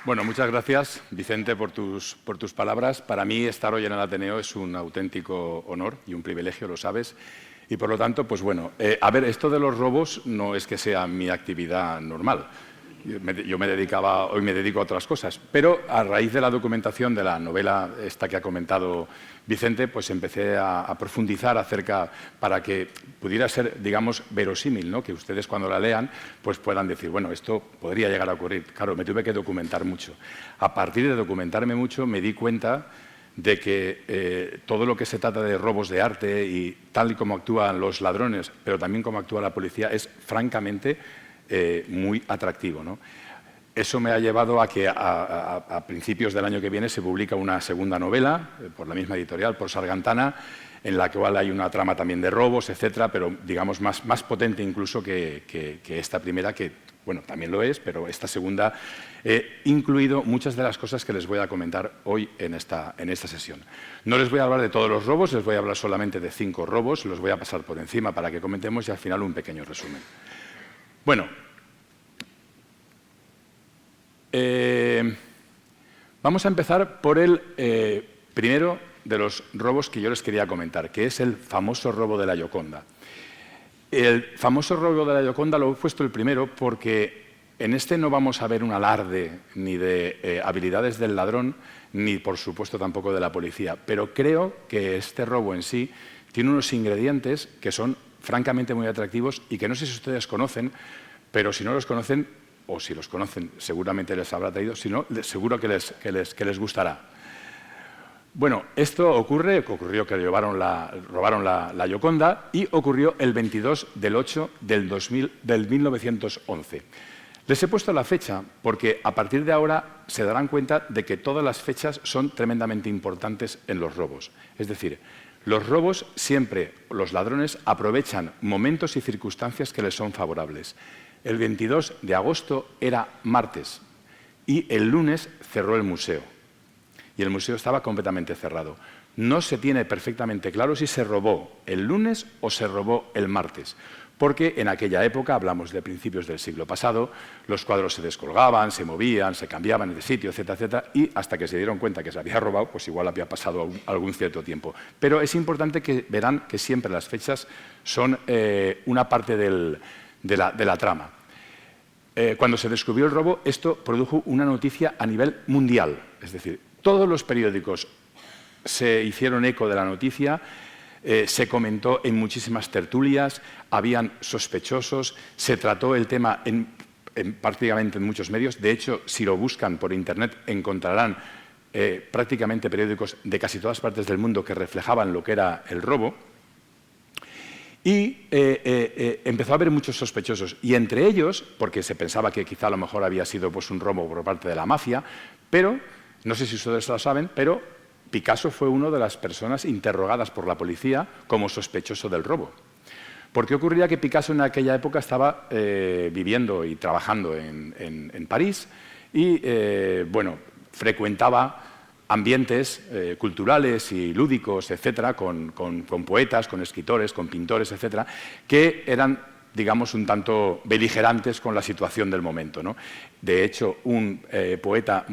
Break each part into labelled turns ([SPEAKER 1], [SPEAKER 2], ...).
[SPEAKER 1] Bueno, muchas gracias, Vicente, por tus palabras. Para mí estar hoy en el Ateneo es un auténtico honor y un privilegio, lo sabes. Y por lo tanto, pues bueno, a ver, esto de los robos no es que sea mi actividad normal. Hoy me dedico a otras cosas, pero a raíz de la documentación de la novela esta que ha comentado Vicente, pues empecé a profundizar acerca para que pudiera ser, digamos, verosímil, ¿no? Que ustedes cuando la lean pues puedan decir, bueno, esto podría llegar a ocurrir. Claro, me tuve que documentar mucho. A partir de documentarme mucho me di cuenta de que todo lo que se trata de robos de arte y tal y como actúan los ladrones, pero también como actúa la policía, es francamente muy atractivo, ¿no? Eso me ha llevado a que a principios del año que viene se publica una segunda novela por la misma editorial, por Sargantana, en la cual hay una trama también de robos, etcétera, pero digamos más potente incluso que esta primera, que bueno, también lo es, pero esta segunda he incluido muchas de las cosas que les voy a comentar hoy en esta sesión. No les voy a hablar de todos los robos, les voy a hablar solamente de 5 robos, los voy a pasar por encima para que comentemos y al final un pequeño resumen. Bueno, vamos a empezar por el primero de los robos que yo les quería comentar, que es el famoso robo de la Gioconda. El famoso robo de la Gioconda lo he puesto el primero porque en este no vamos a ver un alarde ni de habilidades del ladrón, ni por supuesto tampoco de la policía, pero creo que este robo en sí tiene unos ingredientes que son francamente muy atractivos y que no sé si ustedes conocen, pero si no los conocen, o si los conocen seguramente les habrá traído, si no, seguro que les gustará. Bueno, esto ocurrió que robaron la Gioconda y ocurrió el 22 del 8 del 1911. Les he puesto la fecha porque a partir de ahora se darán cuenta de que todas las fechas son tremendamente importantes en los robos. Es decir, los robos siempre, los ladrones aprovechan momentos y circunstancias que les son favorables. El 22 de agosto era martes y el lunes cerró el museo. Y el museo estaba completamente cerrado. No se tiene perfectamente claro si se robó el lunes o se robó el martes, porque en aquella época, hablamos de principios del siglo pasado, los cuadros se descolgaban, se movían, se cambiaban de sitio, etcétera, etcétera, y hasta que se dieron cuenta que se había robado, pues igual había pasado algún cierto tiempo. Pero es importante que verán que siempre las fechas son una parte de la trama. Cuando se descubrió el robo, esto produjo una noticia a nivel mundial, es decir, todos los periódicos se hicieron eco de la noticia, se comentó en muchísimas tertulias, habían sospechosos, se trató el tema prácticamente en muchos medios. De hecho, si lo buscan por Internet encontrarán prácticamente periódicos de casi todas partes del mundo que reflejaban lo que era el robo. Y empezó a haber muchos sospechosos, y entre ellos, porque se pensaba que quizá a lo mejor había sido pues, un robo por parte de la mafia, pero, no sé si ustedes lo saben, pero Picasso fue una de las personas interrogadas por la policía como sospechoso del robo. Porque ocurría que Picasso en aquella época estaba viviendo y trabajando en París y, bueno, frecuentaba ambientes culturales y lúdicos, etcétera, con poetas, con escritores, con pintores, etcétera, que eran, digamos, un tanto beligerantes con la situación del momento, ¿no? De hecho, un poeta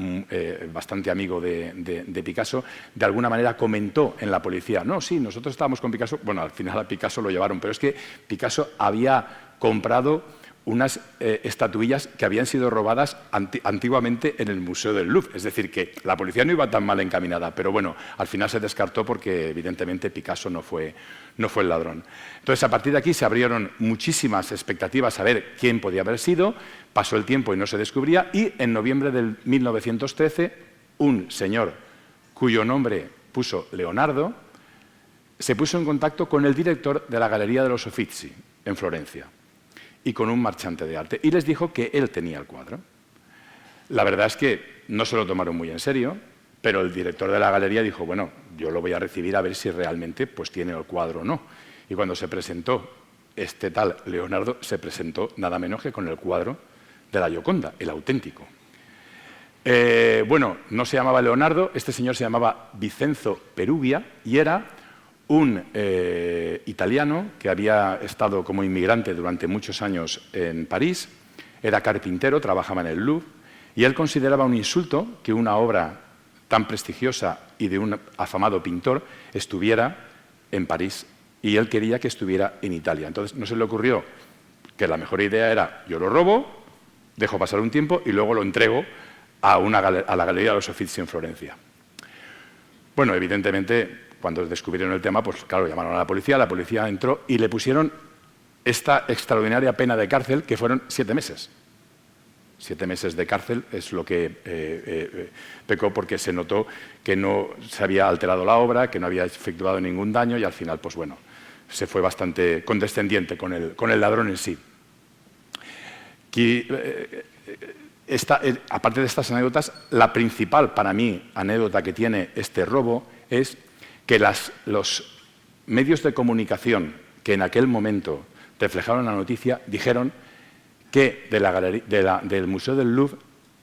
[SPEAKER 1] bastante amigo de Picasso, de alguna manera comentó en la policía, no, sí, nosotros estábamos con Picasso, bueno, al final a Picasso lo llevaron, pero es que Picasso había comprado unas estatuillas que habían sido robadas antiguamente en el Museo del Louvre. Es decir, que la policía no iba tan mal encaminada, pero bueno, al final se descartó porque evidentemente Picasso no fue el ladrón. Entonces, a partir de aquí se abrieron muchísimas expectativas a ver quién podía haber sido, pasó el tiempo y no se descubría, y en noviembre del 1913, un señor cuyo nombre puso Leonardo, se puso en contacto con el director de la Galería de los Uffizi, en Florencia, y con un marchante de arte, y les dijo que él tenía el cuadro. La verdad es que no se lo tomaron muy en serio, pero el director de la galería dijo, bueno, yo lo voy a recibir a ver si realmente pues, tiene el cuadro o no. Y cuando se presentó este tal Leonardo, se presentó nada menos que con el cuadro de la Gioconda, el auténtico. Bueno, no se llamaba Leonardo, este señor se llamaba Vincenzo Peruggia y era un italiano que había estado como inmigrante durante muchos años en París, era carpintero, trabajaba en el Louvre Y él consideraba un insulto que una obra tan prestigiosa y de un afamado pintor estuviera en París, y él quería que estuviera en Italia. Entonces no se le ocurrió que la mejor idea era: yo lo robo, dejo pasar un tiempo y luego lo entrego a la Galería de los Uffizi en Florencia. Bueno, evidentemente, cuando descubrieron el tema, pues claro, llamaron a la policía entró y le pusieron esta extraordinaria pena de cárcel, que fueron 7 meses. 7 meses de cárcel es lo que pecó, porque se notó que no se había alterado la obra, que no había efectuado ningún daño, y al final, pues bueno, se fue bastante condescendiente con el ladrón en sí. Aparte de estas anécdotas, la principal para mí anécdota que tiene este robo es que los medios de comunicación que en aquel momento reflejaron la noticia dijeron que del Museo del Louvre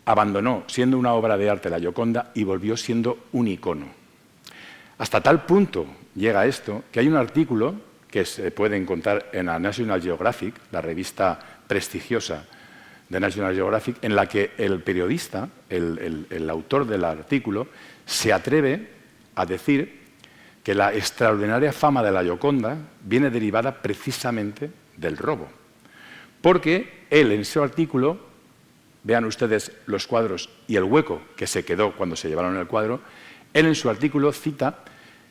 [SPEAKER 1] abandonó, siendo una obra de arte, la Gioconda, y volvió siendo un icono. Hasta tal punto llega esto que hay un artículo que se puede encontrar en la National Geographic, la revista prestigiosa de National Geographic, en la que el periodista, el autor del artículo, se atreve a decir que la extraordinaria fama de la Gioconda viene derivada precisamente del robo. Porque él, en su artículo, vean ustedes los cuadros y el hueco que se quedó cuando se llevaron el cuadro, él en su artículo cita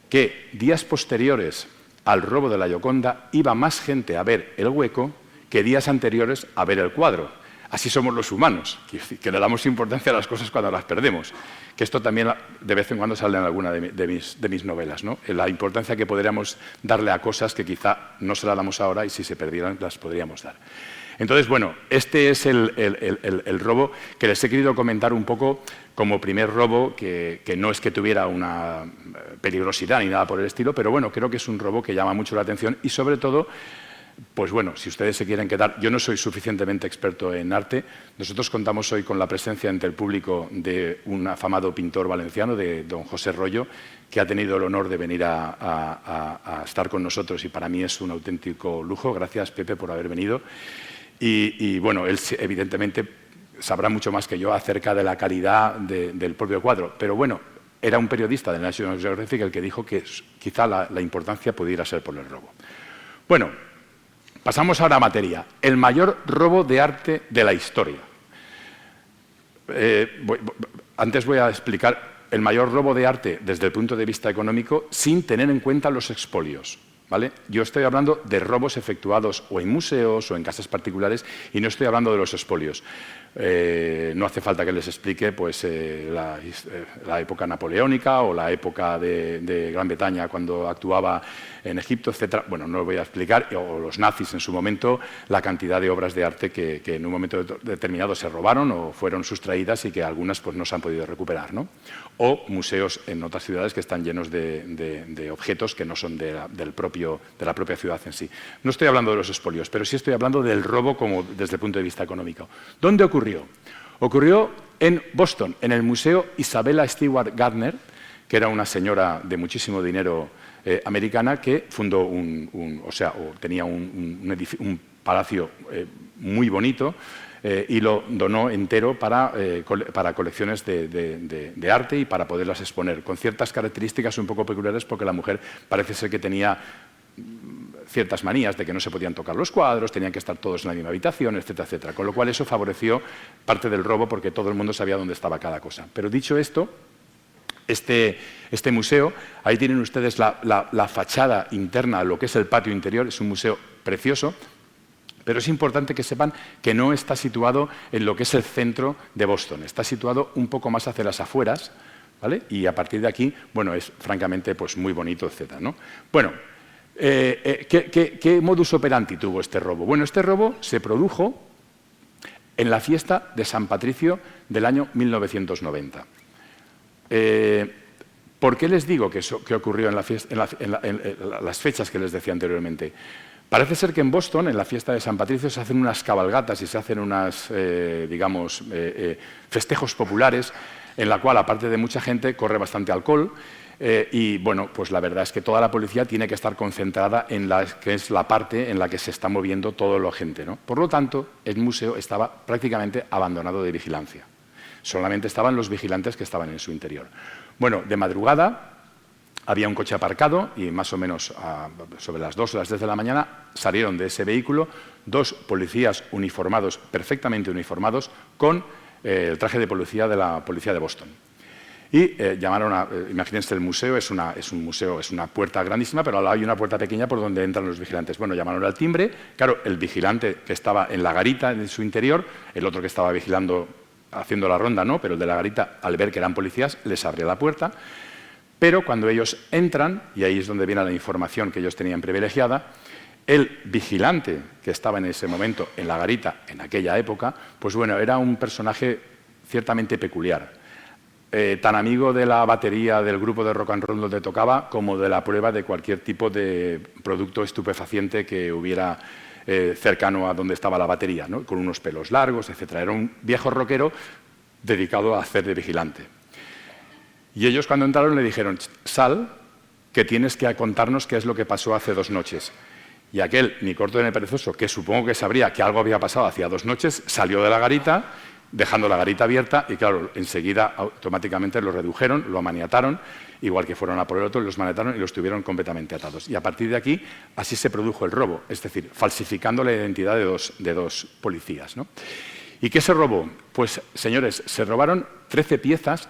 [SPEAKER 1] que días posteriores al robo de la Gioconda iba más gente a ver el hueco que días anteriores a ver el cuadro. Así somos los humanos, que le damos importancia a las cosas cuando las perdemos. Que esto también de vez en cuando sale en alguna de mis novelas, ¿no? La importancia que podríamos darle a cosas que quizá no se la damos ahora, y si se perdieran las podríamos dar. Entonces, bueno, este es el robo que les he querido comentar un poco como primer robo, que no es que tuviera una peligrosidad ni nada por el estilo, pero bueno, creo que es un robo que llama mucho la atención y, sobre todo, pues bueno, si ustedes se quieren quedar, yo no soy suficientemente experto en arte. Nosotros contamos hoy con la presencia entre el público de un afamado pintor valenciano, de don José Royo, que ha tenido el honor de venir a estar con nosotros, y para mí es un auténtico lujo. Gracias, Pepe, por haber venido. Y bueno, él evidentemente sabrá mucho más que yo acerca de la calidad del propio cuadro, pero bueno, era un periodista de National Geographic el que dijo que quizá la importancia pudiera ser por el robo. Bueno, pasamos ahora a materia. El mayor robo de arte de la historia. Antes voy a explicar el mayor robo de arte desde el punto de vista económico sin tener en cuenta los expolios, ¿vale? Yo estoy hablando de robos efectuados o en museos o en casas particulares, y no estoy hablando de los expolios. No hace falta que les explique pues, la época napoleónica o la época de Gran Bretaña cuando actuaba en Egipto, etc. Bueno, no lo voy a explicar, o los nazis en su momento, la cantidad de obras de arte que en un momento determinado se robaron o fueron sustraídas y que algunas pues, no se han podido recuperar, ¿no? O museos en otras ciudades que están llenos de objetos que no son de la propia ciudad en sí. No estoy hablando de los expolios, pero sí estoy hablando del robo como desde el punto de vista económico. ¿Dónde ocurrió? Ocurrió en Boston, en el Museo Isabella Stewart Gardner, que era una señora de muchísimo dinero americana, que fundó tenía un palacio muy bonito y lo donó entero para colecciones de arte y para poderlas exponer, con ciertas características un poco peculiares, porque la mujer parece ser que tenía ciertas manías de que no se podían tocar los cuadros, tenían que estar todos en la misma habitación, etcétera, etcétera. Con lo cual eso favoreció parte del robo, porque todo el mundo sabía dónde estaba cada cosa. Pero dicho esto, este museo, ahí tienen ustedes la fachada interna, lo que es el patio interior, es un museo precioso, pero es importante que sepan que no está situado en lo que es el centro de Boston, está situado un poco más hacia las afueras, ¿vale? Y a partir de aquí, bueno, es francamente pues, muy bonito, etcétera, ¿no? Bueno, ¿qué modus operandi tuvo este robo? Bueno, este robo se produjo en la fiesta de San Patricio del año 1990. ¿Por qué les digo que ocurrió en las fechas que les decía anteriormente? Parece ser que en Boston, en la fiesta de San Patricio, se hacen unas cabalgatas y se hacen unas, festejos populares, en la cual, aparte de mucha gente, corre bastante alcohol. Y bueno, pues la verdad es que toda la policía tiene que estar concentrada en que es la parte en la que se está moviendo toda la gente, ¿no? Por lo tanto, el museo estaba prácticamente abandonado de vigilancia. Solamente estaban los vigilantes que estaban en su interior. Bueno, de madrugada había un coche aparcado y más o menos sobre las 2 o las 3 de la mañana salieron de ese vehículo 2 policías uniformados, perfectamente uniformados, con el traje de policía de la policía de Boston. Y llamaron a, imagínense, el museo es un museo, es una puerta grandísima, pero al lado hay una puerta pequeña por donde entran los vigilantes. Bueno, llamaron al timbre, claro, el vigilante que estaba en la garita en su interior, el otro que estaba vigilando, haciendo la ronda, no, pero el de la garita, al ver que eran policías, les abrió la puerta. Pero cuando ellos entran, y ahí es donde viene la información que ellos tenían privilegiada, el vigilante que estaba en ese momento en la garita, en aquella época, pues bueno, era un personaje ciertamente peculiar. Tan amigo de la batería del grupo de rock and roll donde tocaba, como de la prueba de cualquier tipo de producto estupefaciente que hubiera cercano a donde estaba la batería, ¿no? Con unos pelos largos, etc. Era un viejo rockero dedicado a hacer de vigilante. Y ellos cuando entraron le dijeron, sal, que tienes que contarnos qué es lo que pasó hace 2 noches. Y aquel, ni corto ni perezoso, que supongo que sabría que algo había pasado hacía 2 noches, salió de la garita, dejando la garita abierta, y claro, enseguida automáticamente lo redujeron, lo maniataron, igual que fueron a por el otro, los maniataron y los tuvieron completamente atados. Y a partir de aquí, así se produjo el robo, es decir, falsificando la identidad de dos policías, ¿no? ¿Y qué se robó? Pues, señores, se robaron 13 piezas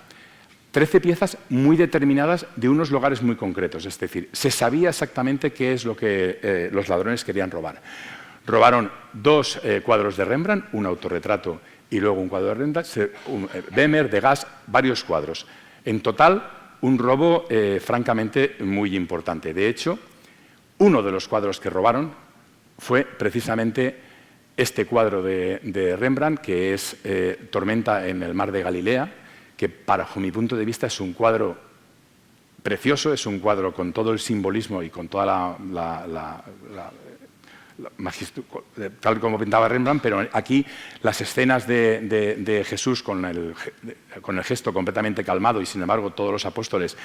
[SPEAKER 1] muy determinadas de unos lugares muy concretos, es decir, se sabía exactamente qué es lo que los ladrones querían robar. Robaron 2 cuadros de Rembrandt, un autorretrato y luego un cuadro de Rembrandt, un Vermeer, Degas, varios cuadros. En total, un robo francamente muy importante. De hecho, uno de los cuadros que robaron fue precisamente este cuadro de Rembrandt, que es Tormenta en el mar de Galilea, que bajo mi punto de vista es un cuadro precioso, es un cuadro con todo el simbolismo y con toda tal como pintaba Rembrandt, pero aquí las escenas de Jesús con el gesto completamente calmado y sin embargo todos los apóstoles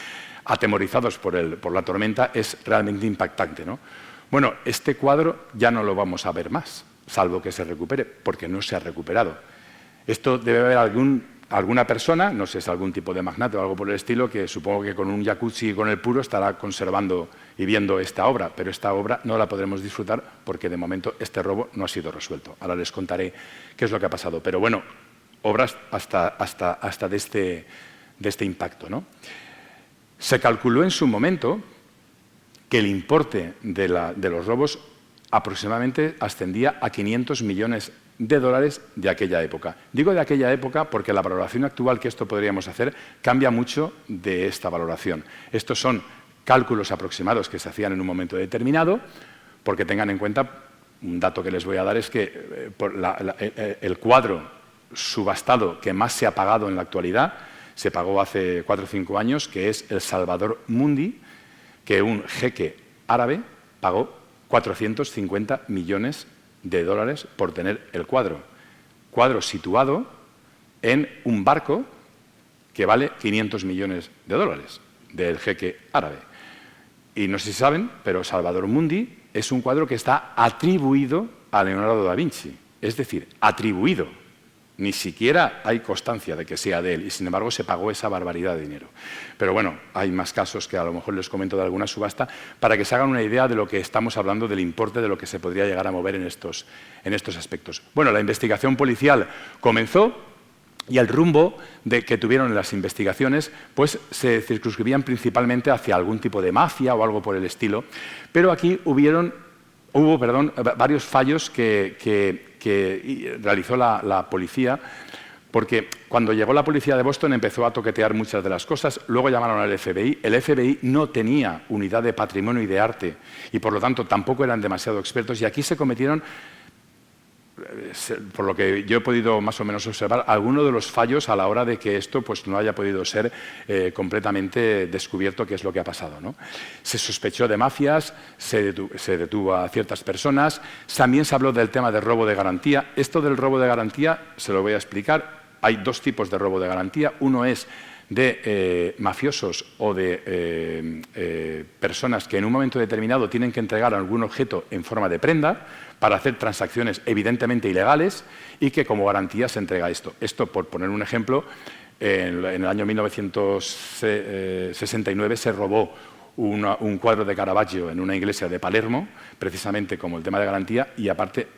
[SPEAKER 1] atemorizados por la tormenta es realmente impactante, ¿no? Bueno, este cuadro ya no lo vamos a ver más, salvo que se recupere, porque no se ha recuperado. Esto debe haber alguna persona, no sé si es algún tipo de magnate o algo por el estilo, que supongo que con un jacuzzi y con el puro estará conservando y viendo esta obra, pero esta obra no la podremos disfrutar porque de momento este robo no ha sido resuelto. Ahora les contaré qué es lo que ha pasado. Pero bueno, obras hasta de este impacto, ¿no? Se calculó en su momento que el importe de los robos aproximadamente ascendía a 500 millones de dólares de aquella época. Digo de aquella época porque la valoración actual que esto podríamos hacer cambia mucho de esta valoración. Estos son cálculos aproximados que se hacían en un momento determinado, porque tengan en cuenta, un dato que les voy a dar es que el cuadro subastado que más se ha pagado en la actualidad, se pagó hace 4 o 5 años, que es el Salvador Mundi, que un jeque árabe pagó 450 millones de dólares por tener el cuadro. Cuadro situado en un barco que vale 500 millones de dólares del jeque árabe. Y no sé si saben, pero Salvador Mundi es un cuadro que está atribuido a Leonardo da Vinci. Es decir, atribuido. Ni siquiera hay constancia de que sea de él y, sin embargo, se pagó esa barbaridad de dinero. Pero bueno, hay más casos que a lo mejor les comento de alguna subasta para que se hagan una idea de lo que estamos hablando, del importe de lo que se podría llegar a mover en estos aspectos. Bueno, la investigación policial comenzó y el rumbo que tuvieron las investigaciones pues se circunscribían principalmente hacia algún tipo de mafia o algo por el estilo, pero aquí hubo varios fallos que realizó la policía, porque cuando llegó la policía de Boston empezó a toquetear muchas de las cosas, luego llamaron al FBI, el FBI no tenía unidad de patrimonio y de arte y por lo tanto tampoco eran demasiado expertos y aquí se cometieron, por lo que yo he podido más o menos observar, algunos de los fallos a la hora de que esto pues, no haya podido ser completamente descubierto qué es lo que ha pasado, ¿no? Se sospechó de mafias, se detuvo a ciertas personas, también se habló del tema del robo de garantía. Esto del robo de garantía se lo voy a explicar. Hay 2 tipos de robo de garantía. Uno es de mafiosos o de personas que en un momento determinado tienen que entregar algún objeto en forma de prenda. para hacer transacciones evidentemente ilegales y que como garantía se entrega esto. Esto, por poner un ejemplo, en el año 1969 se robó un cuadro de Caravaggio en una iglesia de Palermo, precisamente como el tema de garantía, y aparte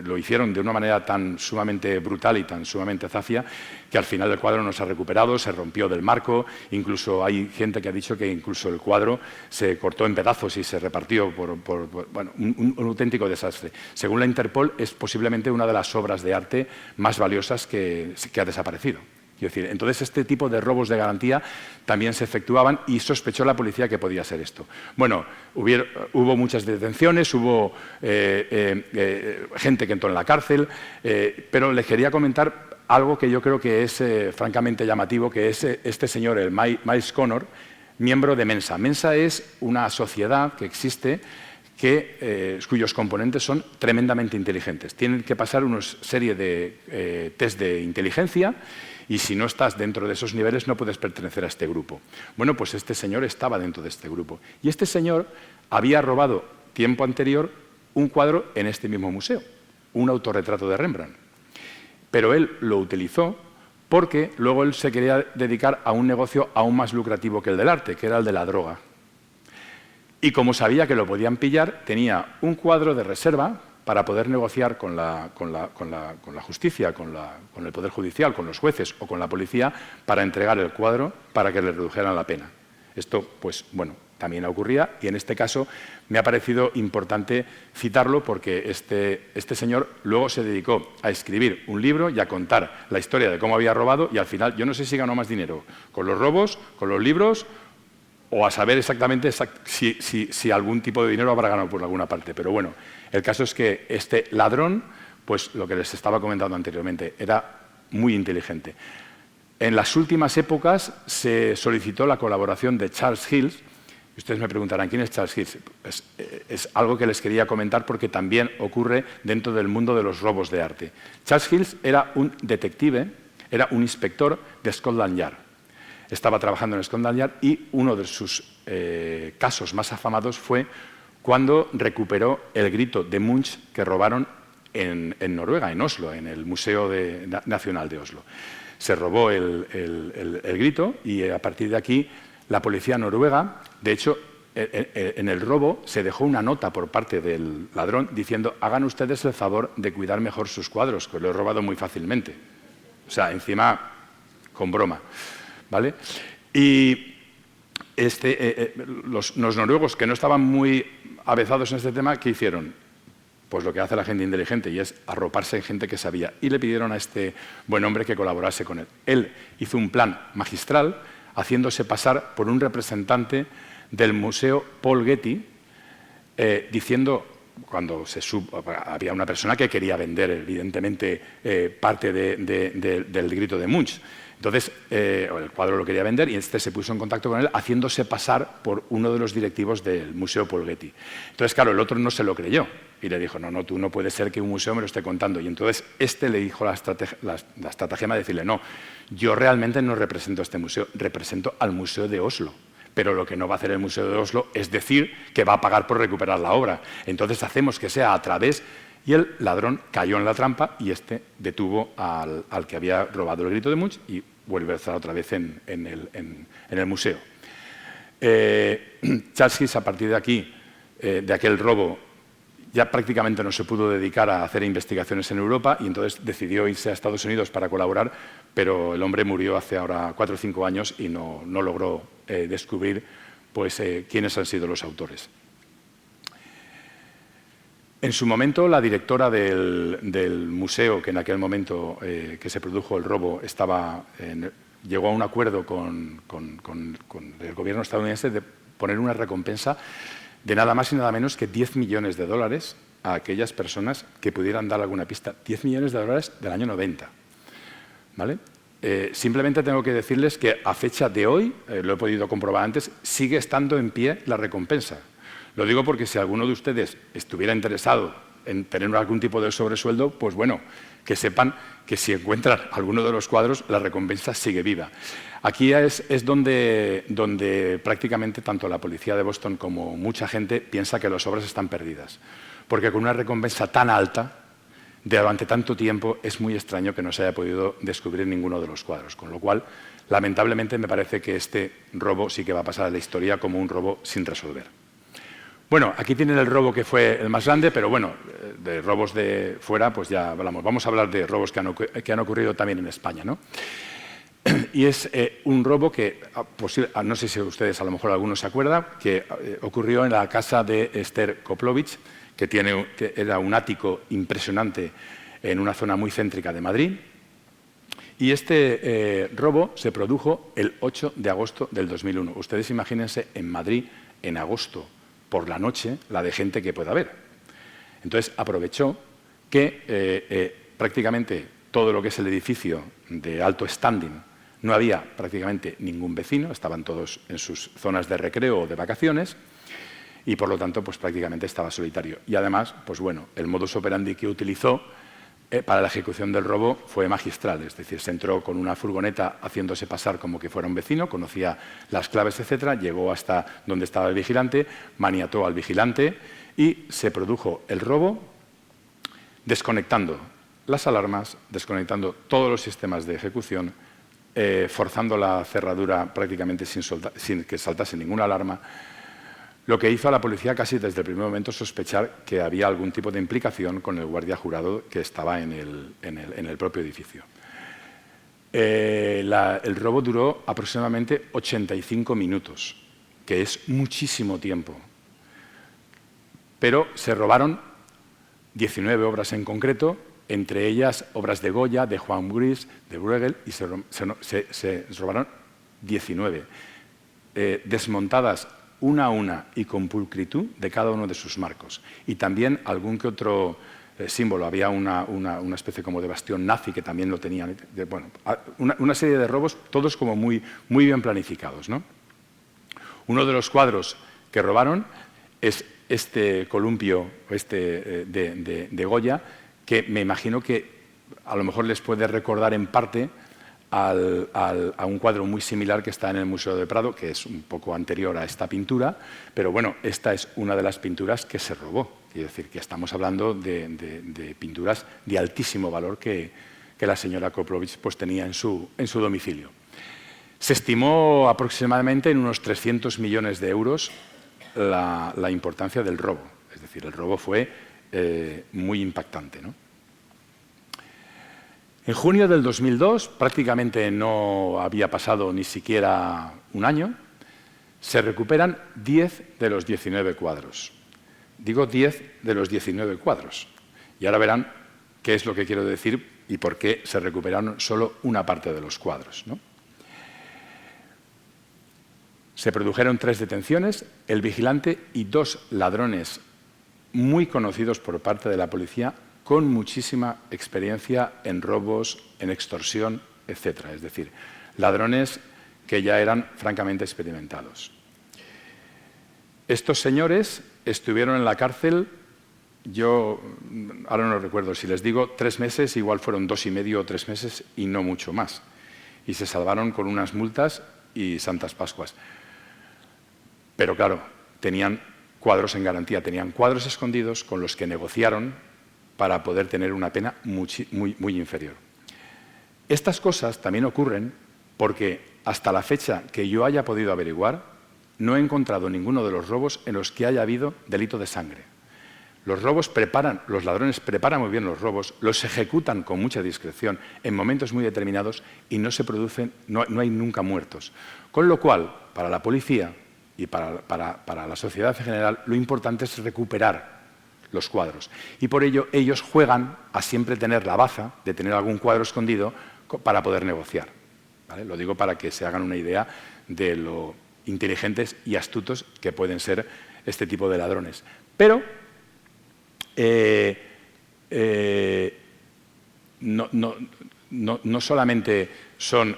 [SPEAKER 1] lo hicieron de una manera tan sumamente brutal y tan sumamente zafia que al final el cuadro no se ha recuperado, se rompió del marco, incluso hay gente que ha dicho que incluso el cuadro se cortó en pedazos y se repartió bueno, un auténtico desastre. Según la Interpol, es posiblemente una de las obras de arte más valiosas que ha desaparecido. Quiero decir, entonces, este tipo de robos de garantía también se efectuaban y sospechó la policía que podía ser esto. Bueno, hubo muchas detenciones, hubo gente que entró en la cárcel, pero les quería comentar algo que yo creo que es francamente llamativo, que es este señor, el Miles Connor, miembro de Mensa. Mensa es una sociedad que existe cuyos componentes son tremendamente inteligentes. Tienen que pasar una serie de test de inteligencia y si no estás dentro de esos niveles no puedes pertenecer a este grupo. Bueno, pues este señor estaba dentro de este grupo. Y este señor había robado tiempo anterior un cuadro en este mismo museo, un autorretrato de Rembrandt. Pero él lo utilizó porque luego él se quería dedicar a un negocio aún más lucrativo que el del arte, que era el de la droga. Y como sabía que lo podían pillar, tenía un cuadro de reserva para poder negociar con la justicia, con el Poder Judicial, con los jueces o con la policía para entregar el cuadro para que le redujeran la pena. Esto, pues, bueno, también ocurría y en este caso me ha parecido importante citarlo porque este señor luego se dedicó a escribir un libro y a contar la historia de cómo había robado y al final, yo no sé si ganó más dinero con los robos, con los libros o a saber exactamente si algún tipo de dinero habrá ganado por alguna parte. Pero bueno, el caso es que este ladrón, pues lo que les estaba comentando anteriormente, era muy inteligente. En las últimas épocas se solicitó la colaboración de Charles Hills. Ustedes me preguntarán, ¿quién es Charles Hills? Pues, es algo que les quería comentar porque también ocurre dentro del mundo de los robos de arte. Charles Hills era un detective, era un inspector de Scotland Yard. Estaba trabajando en Scotland Yard y uno de sus casos más afamados fue cuando recuperó el grito de Munch que robaron en Noruega, en Oslo, en el Museo Nacional de Oslo. Se robó el grito y a partir de aquí la policía noruega, de hecho, en el robo se dejó una nota por parte del ladrón diciendo hagan ustedes el favor de cuidar mejor sus cuadros, que lo he robado muy fácilmente. O sea, encima con broma. ¿Vale? Y los noruegos que no estaban muy avezados en este tema, ¿qué hicieron? Pues lo que hace la gente inteligente y es arroparse en gente que sabía. Y le pidieron a este buen hombre que colaborase con él. Él hizo un plan magistral haciéndose pasar por un representante del Museo Paul Getty diciendo, cuando había una persona que quería vender evidentemente parte del grito de Munch. Entonces, el cuadro lo quería vender y este se puso en contacto con él haciéndose pasar por uno de los directivos del Museo Paul Getty. Entonces, claro, el otro no se lo creyó y le dijo, no, tú no puede ser que un museo me lo esté contando. Y entonces este le dijo la estratagema de decirle, no, yo realmente no represento a este museo, represento al Museo de Oslo. Pero lo que no va a hacer el Museo de Oslo es decir que va a pagar por recuperar la obra. Entonces hacemos que sea a través... Y el ladrón cayó en la trampa y este detuvo al que había robado el grito de Munch y vuelve a estar otra vez en el museo. Charles Hills, a partir de aquí, de aquel robo, ya prácticamente no se pudo dedicar a hacer investigaciones en Europa y entonces decidió irse a Estados Unidos para colaborar, pero el hombre murió hace ahora 4 o 5 años y no logró descubrir pues, quiénes han sido los autores. En su momento, la directora del museo, que en aquel momento que se produjo el robo, llegó a un acuerdo con el gobierno estadounidense de poner una recompensa de nada más y nada menos que $10 millones a aquellas personas que pudieran dar alguna pista. $10 millones del año 90. ¿Vale? Simplemente tengo que decirles que a fecha de hoy, lo he podido comprobar antes, sigue estando en pie la recompensa. Lo digo porque si alguno de ustedes estuviera interesado en tener algún tipo de sobresueldo, pues bueno, que sepan que si encuentran alguno de los cuadros, la recompensa sigue viva. Aquí es donde prácticamente tanto la policía de Boston como mucha gente piensa que las obras están perdidas. porque con una recompensa tan alta, durante tanto tiempo, es muy extraño que no se haya podido descubrir ninguno de los cuadros. Con lo cual, lamentablemente, me parece que este robo sí que va a pasar a la historia como un robo sin resolver. Bueno, aquí tienen el robo que fue el más grande, pero bueno, de robos de fuera, pues ya hablamos. Vamos a hablar de robos que han ocurrido también en España, ¿no? Y es un robo que, no sé si ustedes, a lo mejor algunos se acuerdan, que ocurrió en la casa de Esther Koplovich, que era un ático impresionante en una zona muy céntrica de Madrid. Y este robo se produjo el 8 de agosto del 2001. Ustedes imagínense en Madrid, en agosto, por la noche, la de gente que pueda haber. Entonces aprovechó que prácticamente todo lo que es el edificio de alto standing no había prácticamente ningún vecino, estaban todos en sus zonas de recreo o de vacaciones y por lo tanto pues prácticamente estaba solitario. Y además, pues bueno, el modus operandi que utilizó para la ejecución del robo fue magistral, es decir, se entró con una furgoneta haciéndose pasar como que fuera un vecino, conocía las claves, etcétera, llegó hasta donde estaba el vigilante, maniató al vigilante y se produjo el robo desconectando las alarmas, desconectando todos los sistemas de ejecución, forzando la cerradura prácticamente sin que saltase ninguna alarma, lo que hizo a la policía casi desde el primer momento sospechar que había algún tipo de implicación con el guardia jurado que estaba en el propio edificio. El robo duró aproximadamente 85 minutos, que es muchísimo tiempo. Pero se robaron 19 obras en concreto, entre ellas obras de Goya, de Juan Gris, de Bruegel, y se robaron 19, desmontadas una a una y con pulcritud de cada uno de sus marcos. Y también algún que otro símbolo. Había una especie como de bastión nazi que también lo tenían. Bueno, una serie de robos, todos como muy bien planificados, ¿no? Uno de los cuadros que robaron es este columpio de Goya, que me imagino que a lo mejor les puede recordar en parte a un cuadro muy similar que está en el Museo del Prado, que es un poco anterior a esta pintura, pero bueno, esta es una de las pinturas que se robó. Es decir, que estamos hablando de pinturas de altísimo valor que la señora Koplovich pues, tenía en su domicilio. Se estimó aproximadamente en unos 300 millones de euros la importancia del robo. Es decir, el robo fue muy impactante, ¿no? En junio del 2002, prácticamente no había pasado ni siquiera un año, se recuperan 10 de los 19 cuadros. Digo 10 de los 19 cuadros. Y ahora verán qué es lo que quiero decir y por qué se recuperaron solo una parte de los cuadros, ¿no? Se produjeron 3 detenciones, el vigilante y 2 ladrones muy conocidos por parte de la policía con muchísima experiencia en robos, en extorsión, etc. Es decir, ladrones que ya eran francamente experimentados. Estos señores estuvieron en la cárcel, yo ahora no recuerdo, si les digo 3 meses, igual fueron 2 y medio o 3 meses y no mucho más. Y se salvaron con unas multas y santas pascuas. Pero claro, tenían cuadros en garantía, tenían cuadros escondidos con los que negociaron para poder tener una pena muy inferior. Estas cosas también ocurren porque hasta la fecha que yo haya podido averiguar, no he encontrado ninguno de los robos en los que haya habido delito de sangre. Los ladrones preparan muy bien los robos, los ejecutan con mucha discreción en momentos muy determinados y no se producen, no hay nunca muertos. Con lo cual, para la policía y para la sociedad en general, lo importante es recuperar los cuadros. Y por ello ellos juegan a siempre tener la baza de tener algún cuadro escondido para poder negociar, ¿vale? Lo digo para que se hagan una idea de lo inteligentes y astutos que pueden ser este tipo de ladrones. Pero no solamente son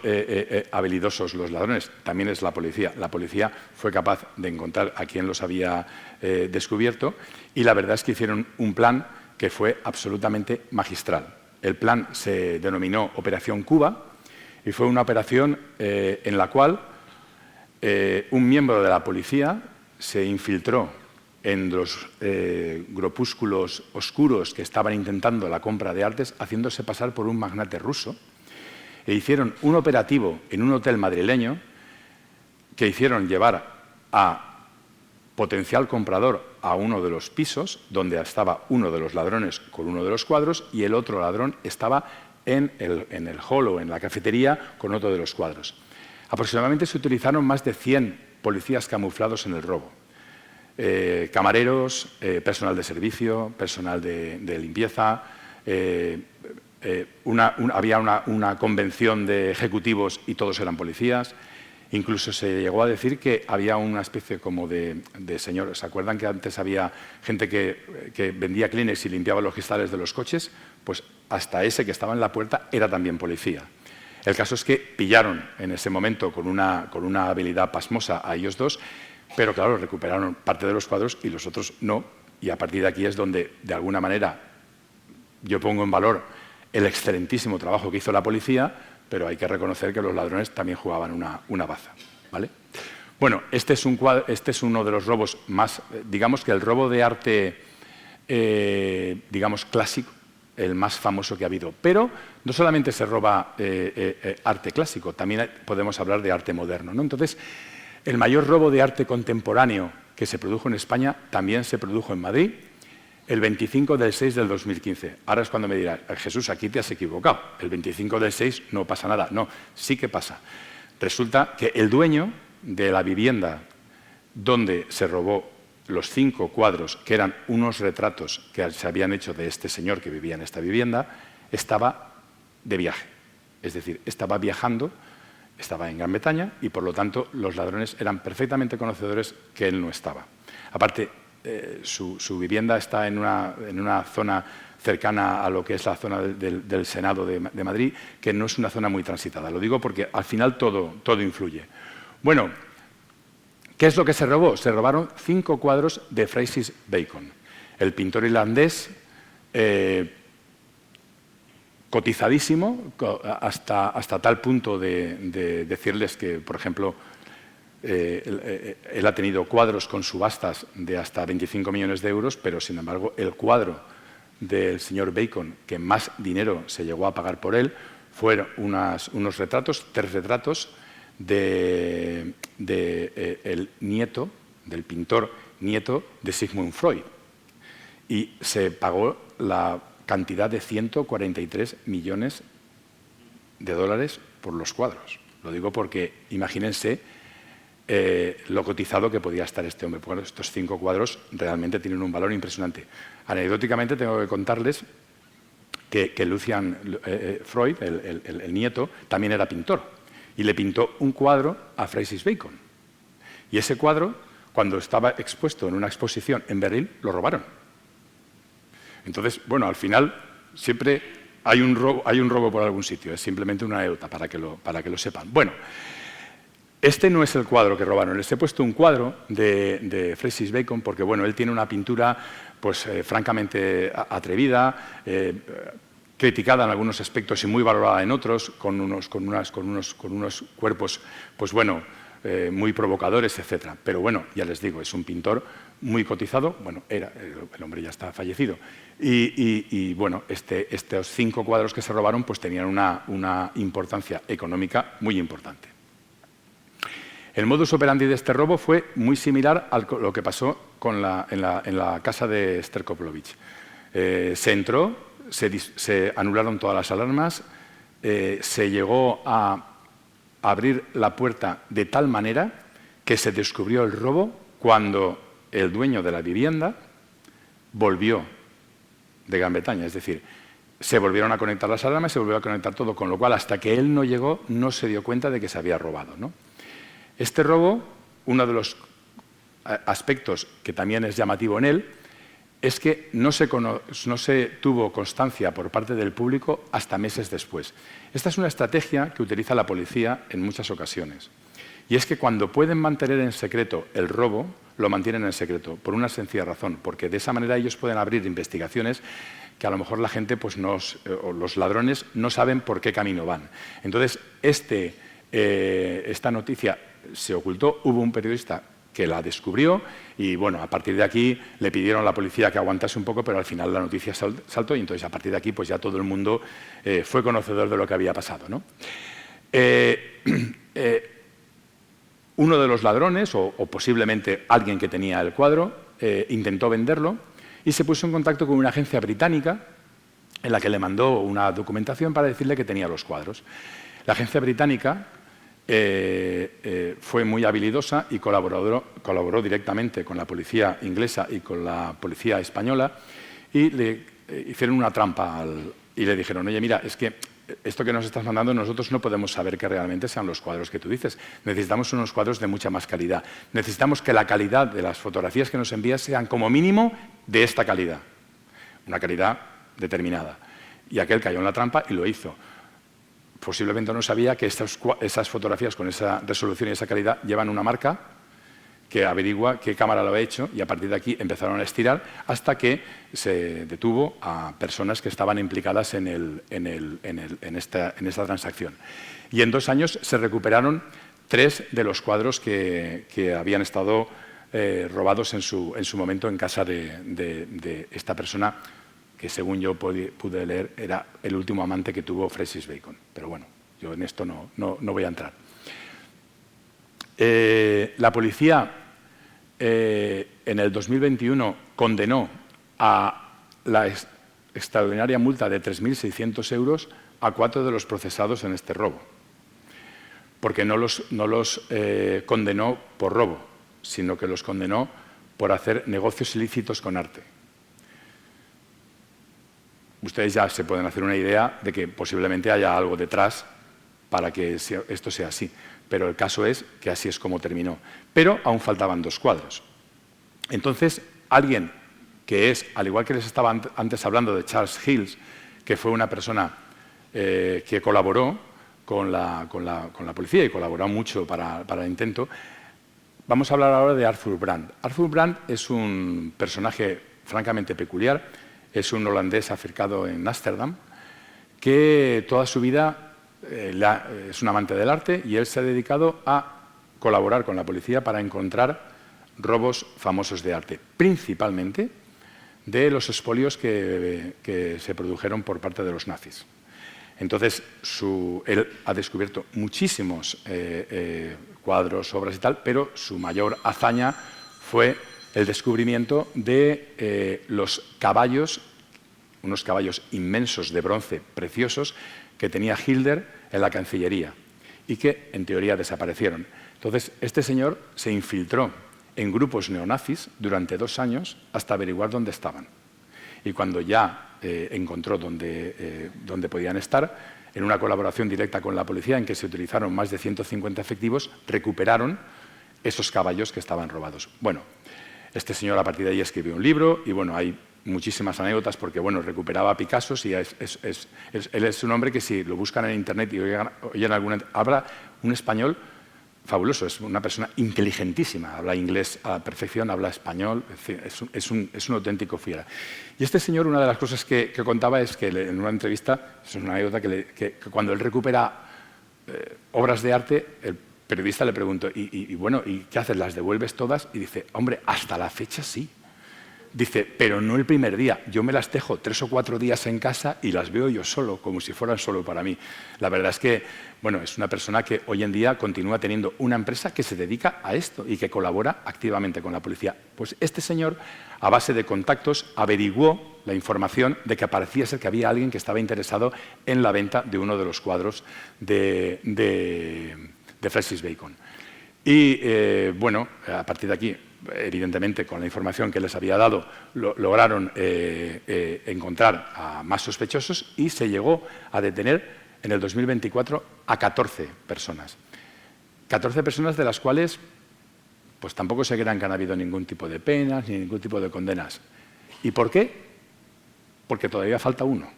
[SPEAKER 1] habilidosos los ladrones, también es la policía. La policía fue capaz de encontrar a quien los había descubierto y la verdad es que hicieron un plan que fue absolutamente magistral. El plan se denominó Operación Cuba y fue una operación en la cual un miembro de la policía se infiltró en los grupúsculos oscuros que estaban intentando la compra de artes, haciéndose pasar por un magnate ruso, e hicieron un operativo en un hotel madrileño que hicieron llevar a potencial comprador a uno de los pisos, donde estaba uno de los ladrones con uno de los cuadros y el otro ladrón estaba en el hall o en la cafetería con otro de los cuadros. Aproximadamente se utilizaron más de 100 policías camuflados en el robo. Camareros, personal de servicio, personal de limpieza, había una convención de ejecutivos y todos eran policías. Incluso se llegó a decir que había una especie como de señor. ¿Se acuerdan que antes había gente que vendía Kleenex y limpiaba los cristales de los coches? Pues hasta ese que estaba en la puerta era también policía. El caso es que pillaron en ese momento con una habilidad pasmosa a ellos dos, pero claro, recuperaron parte de los cuadros y los otros no. Y a partir de aquí es donde, de alguna manera, yo pongo en valor el excelentísimo trabajo que hizo la policía, pero hay que reconocer que los ladrones también jugaban una baza, ¿vale? Bueno, este es uno de los robos más, digamos que el robo de arte, digamos, clásico, el más famoso que ha habido. Pero no solamente se roba arte clásico, también podemos hablar de arte moderno, ¿no? Entonces, el mayor robo de arte contemporáneo que se produjo en España también se produjo en Madrid, el 25 del 6 del 2015. Ahora es cuando me dirás, Jesús, aquí te has equivocado. El 25 del 6 no pasa nada. No, sí que pasa. Resulta que el dueño de la vivienda donde se robó los 5 cuadros, que eran unos retratos que se habían hecho de este señor que vivía en esta vivienda, estaba de viaje. Es decir, estaba viajando, estaba en Gran Bretaña y, por lo tanto, los ladrones eran perfectamente conocedores que él no estaba. Aparte, su vivienda está en una zona cercana a lo que es la zona del Senado de Madrid, que no es una zona muy transitada. Lo digo porque al final todo influye. Bueno, ¿qué es lo que se robó? Se robaron 5 cuadros de Francis Bacon, el pintor irlandés, cotizadísimo, hasta tal punto de decirles que, por ejemplo, él ha tenido cuadros con subastas de hasta 25 millones de euros, pero sin embargo el cuadro del señor Bacon que más dinero se llegó a pagar por él fueron unos retratos, 3 retratos del nieto, del pintor nieto de Sigmund Freud. Y se pagó la cantidad de 143 millones de dólares por los cuadros. Lo digo porque imagínense lo cotizado que podía estar este hombre. Bueno, estos 5 cuadros realmente tienen un valor impresionante. Anecdóticamente tengo que contarles que Lucian Freud, el nieto, también era pintor y le pintó un cuadro a Francis Bacon. Y ese cuadro, cuando estaba expuesto en una exposición en Berlín, lo robaron. Entonces, bueno, al final siempre hay un robo por algún sitio. Es simplemente una anécdota para que lo sepan. Bueno. Este no es el cuadro que robaron. Les he puesto un cuadro de Francis Bacon porque, bueno, él tiene una pintura, pues, francamente atrevida, criticada en algunos aspectos y muy valorada en otros, con unos cuerpos, pues, bueno, muy provocadores, etc. Pero, bueno, ya les digo, es un pintor muy cotizado. Bueno, el hombre ya está fallecido. Y bueno, estos 5 cuadros que se robaron, pues, tenían una importancia económica muy importante. El modus operandi de este robo fue muy similar a lo que pasó en la casa de Sterkovlovich. Se entró, se anularon todas las alarmas, se llegó a abrir la puerta de tal manera que se descubrió el robo cuando el dueño de la vivienda volvió de Gran Bretaña. Es decir, se volvieron a conectar las alarmas, se volvió a conectar todo, con lo cual hasta que él no llegó no se dio cuenta de que se había robado, ¿no? Este robo, uno de los aspectos que también es llamativo en él, es que no se tuvo constancia por parte del público hasta meses después. Esta es una estrategia que utiliza la policía en muchas ocasiones. Y es que cuando pueden mantener en secreto el robo, lo mantienen en secreto, por una sencilla razón, porque de esa manera ellos pueden abrir investigaciones que a lo mejor la gente, pues, o los ladrones, no saben por qué camino van. Entonces, esta noticia se ocultó. Hubo un periodista que la descubrió y, bueno, a partir de aquí le pidieron a la policía que aguantase un poco, pero al final la noticia saltó y entonces a partir de aquí pues ya todo el mundo fue conocedor de lo que había pasado, ¿no? Uno de los ladrones, o posiblemente alguien que tenía el cuadro, intentó venderlo y se puso en contacto con una agencia británica en la que le mandó una documentación para decirle que tenía los cuadros. La agencia británica fue muy habilidosa y colaboró directamente con la policía inglesa y con la policía española y le hicieron una trampa y le dijeron, oye, mira, es que esto que nos estás mandando nosotros no podemos saber que realmente sean los cuadros que tú dices. Necesitamos unos cuadros de mucha más calidad. Necesitamos que la calidad de las fotografías que nos envías sean como mínimo de esta calidad. Una calidad determinada. Y aquel cayó en la trampa y lo hizo. Posiblemente no sabía que esas fotografías con esa resolución y esa calidad llevan una marca que averigua qué cámara lo ha hecho y a partir de aquí empezaron a estirar hasta que se detuvo a personas que estaban implicadas en esta transacción. Y en 2 años se recuperaron 3 de los cuadros que habían estado robados en su momento en casa de esta persona que, según yo pude leer, era el último amante que tuvo Francis Bacon. Pero bueno, yo en esto no voy a entrar. La policía en el 2021 condenó a la extraordinaria multa de 3.600 euros a 4 de los procesados en este robo, porque no los condenó por robo, sino que los condenó por hacer negocios ilícitos con arte. Ustedes ya se pueden hacer una idea de que posiblemente haya algo detrás para que esto sea así. Pero el caso es que así es como terminó. Pero aún faltaban 2 cuadros. Entonces, alguien que es, al igual que les estaba antes hablando de Charles Hills, que fue una persona que colaboró con la policía y colaboró mucho para el intento, vamos a hablar ahora de Arthur Brand. Arthur Brand es un personaje francamente peculiar. Es un holandés afincado en Ámsterdam que toda su vida es un amante del arte y él se ha dedicado a colaborar con la policía para encontrar robos famosos de arte, principalmente de los expolios que se produjeron por parte de los nazis. Entonces, él ha descubierto muchísimos cuadros, obras y tal, pero su mayor hazaña fue el descubrimiento de los caballos, unos caballos inmensos de bronce preciosos que tenía Hitler en la Cancillería y que, en teoría, desaparecieron. Entonces, este señor se infiltró en grupos neonazis durante 2 años hasta averiguar dónde estaban. Y cuando ya encontró dónde podían estar, en una colaboración directa con la policía, en que se utilizaron más de 150 efectivos, recuperaron esos caballos que estaban robados. Bueno, este señor a partir de ahí escribió un libro y, bueno, hay muchísimas anécdotas porque, bueno, recuperaba Picassos y él es un hombre que, si lo buscan en Internet y oyen habla un español fabuloso, es una persona inteligentísima, habla inglés a la perfección, habla español, es un auténtico fiera. Y este señor, una de las cosas que contaba es que en una entrevista, es una anécdota, que cuando él recupera obras de arte, el periodista le preguntó, bueno, ¿y qué haces? ¿Las devuelves todas? Y dice, hombre, hasta la fecha sí. Dice, pero no el primer día. Yo me las dejo 3 o 4 días en casa y las veo yo solo, como si fueran solo para mí. La verdad es que, bueno, es una persona que hoy en día continúa teniendo una empresa que se dedica a esto y que colabora activamente con la policía. Pues este señor, a base de contactos, averiguó la información de que parecía ser que había alguien que estaba interesado en la venta de uno de los cuadros de Francis Bacon. Y, bueno, a partir de aquí, evidentemente, con la información que les había dado, lograron encontrar a más sospechosos y se llegó a detener en el 2024 a 14 personas. 14 personas de las cuales pues tampoco se crean que han habido ningún tipo de penas ni ningún tipo de condenas. ¿Y por qué? Porque todavía falta uno.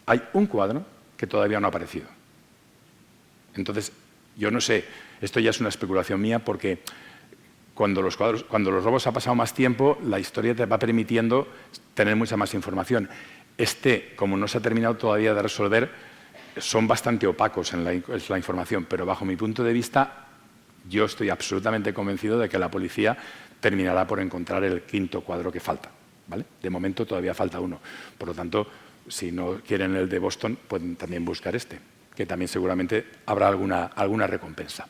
[SPEAKER 1] Hay un cuadro que todavía no ha aparecido. Entonces, yo no sé, esto ya es una especulación mía porque cuando los robos ha pasado más tiempo, la historia te va permitiendo tener mucha más información. Como no se ha terminado todavía de resolver, son bastante opacos en la información, pero bajo mi punto de vista yo estoy absolutamente convencido de que la policía terminará por encontrar el quinto cuadro que falta, ¿vale? De momento todavía falta uno. Por lo tanto, si no quieren el de Boston, pueden también buscar este, que también seguramente habrá alguna recompensa.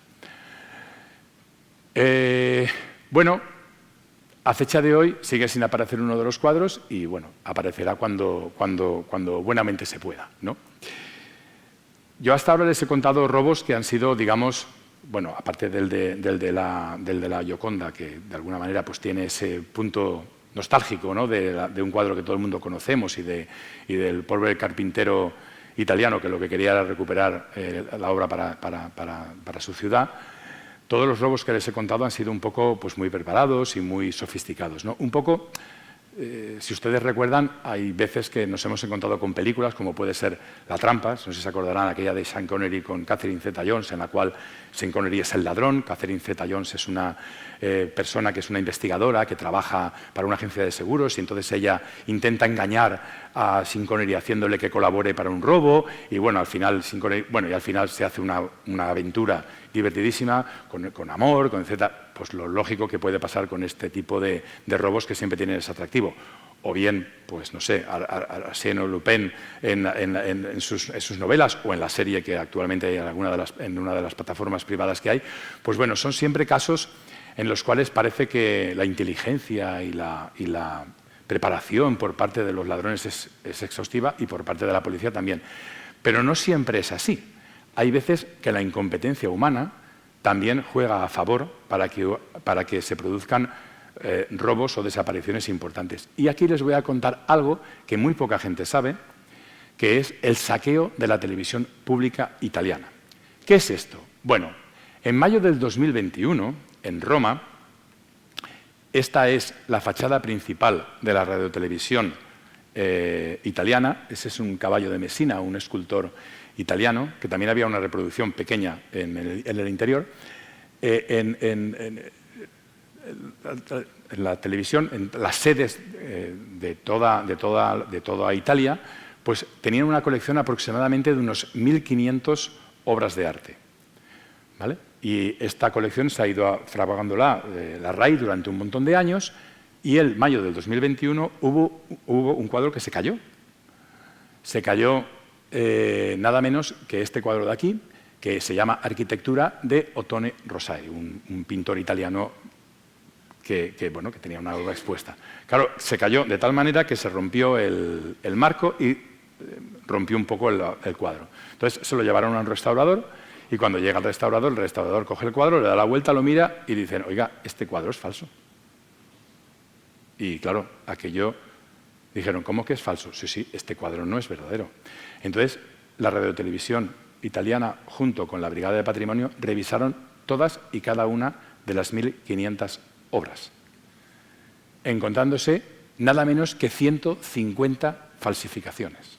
[SPEAKER 1] Bueno, a fecha de hoy sigue sin aparecer uno de los cuadros y bueno, aparecerá cuando buenamente se pueda, ¿no? Yo hasta ahora les he contado robos que han sido, digamos, bueno, aparte del de la Gioconda, que de alguna manera pues tiene ese punto nostálgico, ¿no? de un cuadro que todo el mundo conocemos y del pobre carpintero italiano que lo que quería era recuperar la obra para su ciudad. Todos los robos que les he contado han sido un poco pues, muy preparados y muy sofisticados, ¿no? Un poco, si ustedes recuerdan, hay veces que nos hemos encontrado con películas como puede ser La trampa, no sé si se acordarán, aquella de Sean Connery con Catherine Zeta-Jones, en la cual Sean Connery es el ladrón, Catherine Zeta-Jones es una persona que es una investigadora que trabaja para una agencia de seguros y entonces ella intenta engañar a Sean Connery haciéndole que colabore para un robo y bueno, al final, al final se hace una aventura divertidísima, con amor, con etcétera, pues lo lógico que puede pasar con este tipo de robos que siempre tienen ese atractivo. O bien, pues no sé, Arsène Lupin en sus novelas o en la serie que actualmente hay en una de las plataformas privadas que hay, pues bueno, son siempre casos en los cuales parece que la inteligencia y la preparación por parte de los ladrones es exhaustiva y por parte de la policía también. Pero no siempre es así. Hay veces que la incompetencia humana también juega a favor para que se produzcan robos o desapariciones importantes. Y aquí les voy a contar algo que muy poca gente sabe, que es el saqueo de la televisión pública italiana. ¿Qué es esto? Bueno, en mayo del 2021, en Roma, esta es la fachada principal de la radiotelevisión italiana. Ese es un caballo de Messina, un escultor italiano, que también había una reproducción pequeña en el interior. En la televisión, en las sedes de toda Italia, pues tenían una colección aproximadamente de unos 1.500 obras de arte, ¿vale? Y esta colección se ha ido fragándola la RAI durante un montón de años y en mayo del 2021 hubo un cuadro que se cayó. Se cayó nada menos que este cuadro de aquí, que se llama Arquitectura de Ottone Rosai, un pintor italiano que tenía una obra expuesta. Claro, se cayó de tal manera que se rompió el marco y rompió un poco el cuadro. Entonces se lo llevaron a un restaurador y cuando llega el restaurador coge el cuadro, le da la vuelta, lo mira y dicen, oiga, este cuadro es falso. Y claro, aquello dijeron, ¿cómo que es falso? Sí, sí, este cuadro no es verdadero. Entonces, la radiotelevisión italiana, junto con la Brigada de Patrimonio, revisaron todas y cada una de las 1.500 obras, encontrándose nada menos que 150 falsificaciones.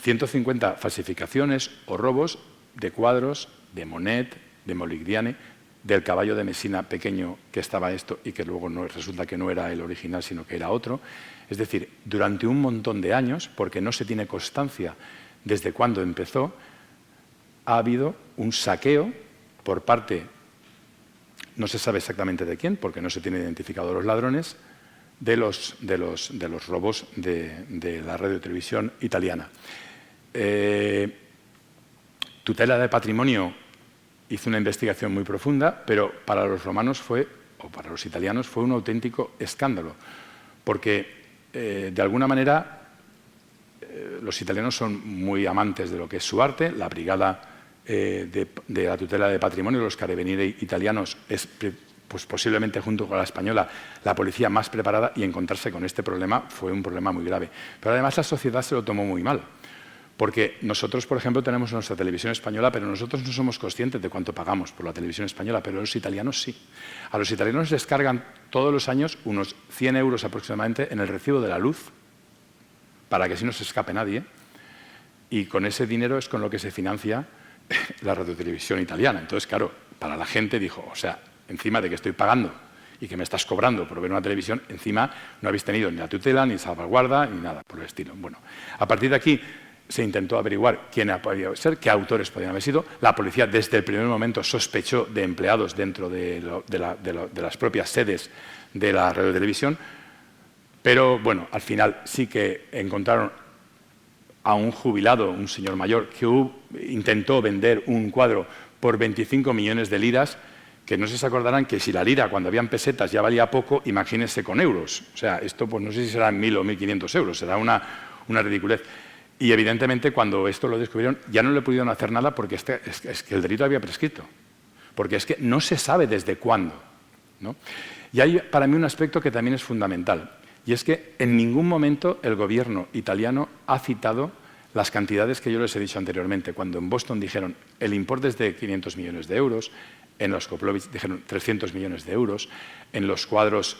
[SPEAKER 1] 150 falsificaciones o robos de cuadros de Monet, de Modigliani, del caballo de Messina pequeño que estaba esto y que luego resulta que no era el original, sino que era otro. Es decir, durante un montón de años, porque no se tiene constancia desde cuándo empezó, ha habido un saqueo por parte, no se sabe exactamente de quién, porque no se tiene identificado a los ladrones, de los robos de la radiotelevisión italiana. Tutela de Patrimonio hizo una investigación muy profunda, pero para los romanos para los italianos fue un auténtico escándalo, porque de alguna manera los italianos son muy amantes de lo que es su arte. La brigada de la tutela de patrimonio, los carabinieri italianos, es pues posiblemente junto con la española la policía más preparada, y encontrarse con este problema fue un problema muy grave. Pero además la sociedad se lo tomó muy mal. Porque nosotros, por ejemplo, tenemos nuestra televisión española, pero nosotros no somos conscientes de cuánto pagamos por la televisión española, pero los italianos sí. A los italianos les cargan todos los años unos 100 euros aproximadamente en el recibo de la luz, para que así no se escape nadie, y con ese dinero es con lo que se financia la radiotelevisión italiana. Entonces, claro, para la gente dijo, o sea, encima de que estoy pagando y que me estás cobrando por ver una televisión, encima no habéis tenido ni la tutela, ni salvaguarda, ni nada por el estilo. Bueno, a partir de aquí, se intentó averiguar quién podía ser, qué autores podían haber sido. La policía desde el primer momento sospechó de empleados dentro de las propias sedes de la radiotelevisión, pero bueno, al final sí que encontraron a un jubilado, un señor mayor, que intentó vender un cuadro por 25 millones de liras, que no sé si se acordarán que si la lira cuando habían pesetas ya valía poco, imagínense con euros. O sea, esto pues no sé si serán 1.000 o 1.500 euros, será una ridiculez. Y evidentemente cuando esto lo descubrieron ya no le pudieron hacer nada porque es que el delito había prescrito. Porque es que no se sabe desde cuándo, ¿no? Y hay para mí un aspecto que también es fundamental. Y es que en ningún momento el gobierno italiano ha citado las cantidades que yo les he dicho anteriormente. Cuando en Boston dijeron el importe es de 500 millones de euros, en los Koplovich dijeron 300 millones de euros, en los cuadros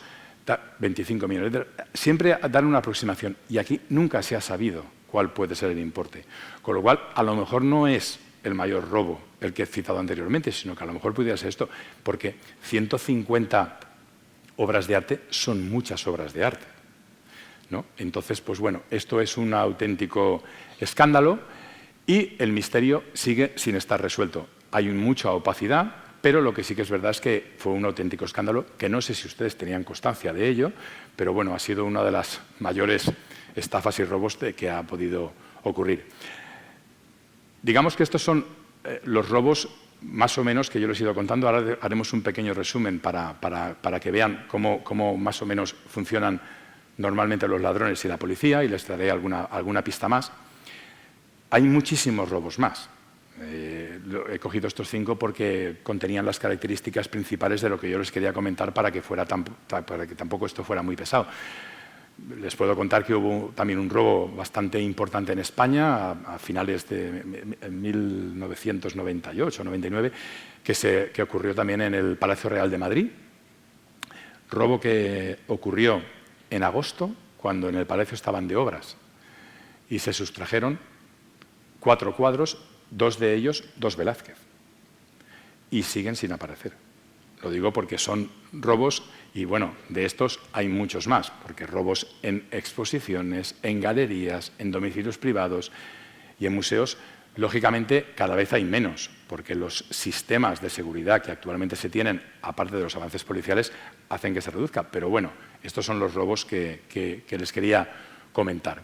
[SPEAKER 1] 25 millones de euros. Siempre dan una aproximación y aquí nunca se ha sabido cuál puede ser el importe. Con lo cual, a lo mejor no es el mayor robo el que he citado anteriormente, sino que a lo mejor pudiera ser esto, porque 150 obras de arte son muchas obras de arte, ¿no? Entonces, pues bueno, esto es un auténtico escándalo y el misterio sigue sin estar resuelto. Hay mucha opacidad, pero lo que sí que es verdad es que fue un auténtico escándalo, que no sé si ustedes tenían constancia de ello, pero bueno, ha sido una de las mayores estafas y robos que ha podido ocurrir. Digamos que estos son los robos más o menos que yo les he ido contando. Ahora haremos un pequeño resumen para que vean cómo más o menos funcionan normalmente los ladrones y la policía, y les traeré alguna pista más. Hay muchísimos robos más. He cogido estos 5 porque contenían las características principales de lo que yo les quería comentar para que tampoco esto fuera muy pesado. Les puedo contar que hubo también un robo bastante importante en España a finales de 1998-99, que ocurrió también en el Palacio Real de Madrid. Robo que ocurrió en agosto, cuando en el palacio estaban de obras, y se sustrajeron 4 cuadros, 2 de ellos, 2 Velázquez, y siguen sin aparecer. Lo digo porque son robos, y bueno, de estos hay muchos más, porque robos en exposiciones, en galerías, en domicilios privados y en museos, lógicamente cada vez hay menos, porque los sistemas de seguridad que actualmente se tienen, aparte de los avances policiales, hacen que se reduzca. Pero bueno, estos son los robos que les quería comentar.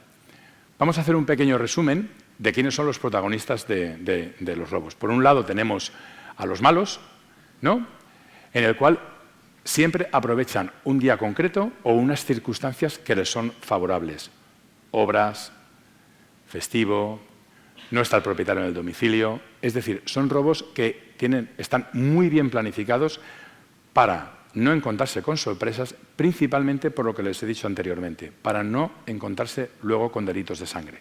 [SPEAKER 1] Vamos a hacer un pequeño resumen de quiénes son los protagonistas de los robos. Por un lado tenemos a los malos, ¿no?, en el cual siempre aprovechan un día concreto o unas circunstancias que les son favorables. Obras, festivo, no está el propietario en el domicilio. Es decir, son robos que están muy bien planificados para no encontrarse con sorpresas, principalmente por lo que les he dicho anteriormente, para no encontrarse luego con delitos de sangre.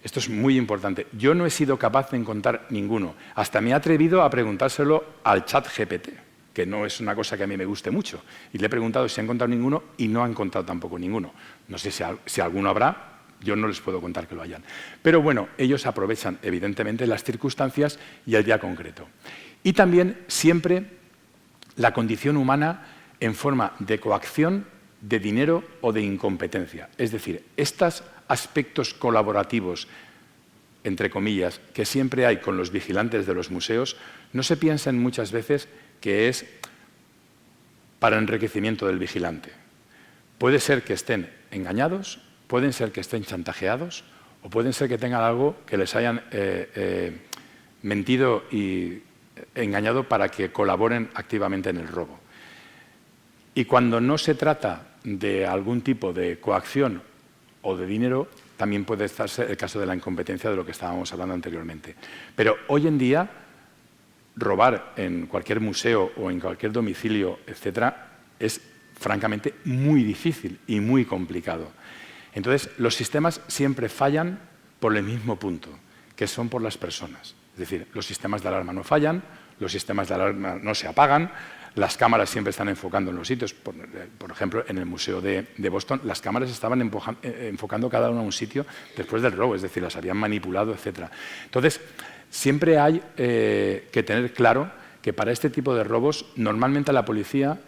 [SPEAKER 1] Esto es muy importante. Yo no he sido capaz de encontrar ninguno. Hasta me he atrevido a preguntárselo al ChatGPT, que no es una cosa que a mí me guste mucho. Y le he preguntado si ha encontrado ninguno y no ha encontrado tampoco ninguno. No sé si alguno habrá, yo no les puedo contar que lo hayan. Pero bueno, ellos aprovechan evidentemente las circunstancias y el día concreto. Y también siempre la condición humana en forma de coacción, de dinero o de incompetencia. Es decir, estos aspectos colaborativos, entre comillas, que siempre hay con los vigilantes de los museos, no se piensan muchas veces que es para enriquecimiento del vigilante. Puede ser que estén engañados, pueden ser que estén chantajeados o pueden ser que tengan algo que les hayan mentido y engañado para que colaboren activamente en el robo. Y cuando no se trata de algún tipo de coacción o de dinero, también puede darse el caso de la incompetencia de lo que estábamos hablando anteriormente. Pero hoy en día, robar en cualquier museo o en cualquier domicilio, etcétera, es francamente muy difícil y muy complicado. Entonces, los sistemas siempre fallan por el mismo punto, que son por las personas. Es decir, los sistemas de alarma no fallan, los sistemas de alarma no se apagan, las cámaras siempre están enfocando en los sitios. Por ejemplo, en el Museo de Boston, las cámaras estaban enfocando cada una a un sitio después del robo, es decir, las habían manipulado, etcétera. Entonces, siempre hay que tener claro que para este tipo de robos, normalmente la policía,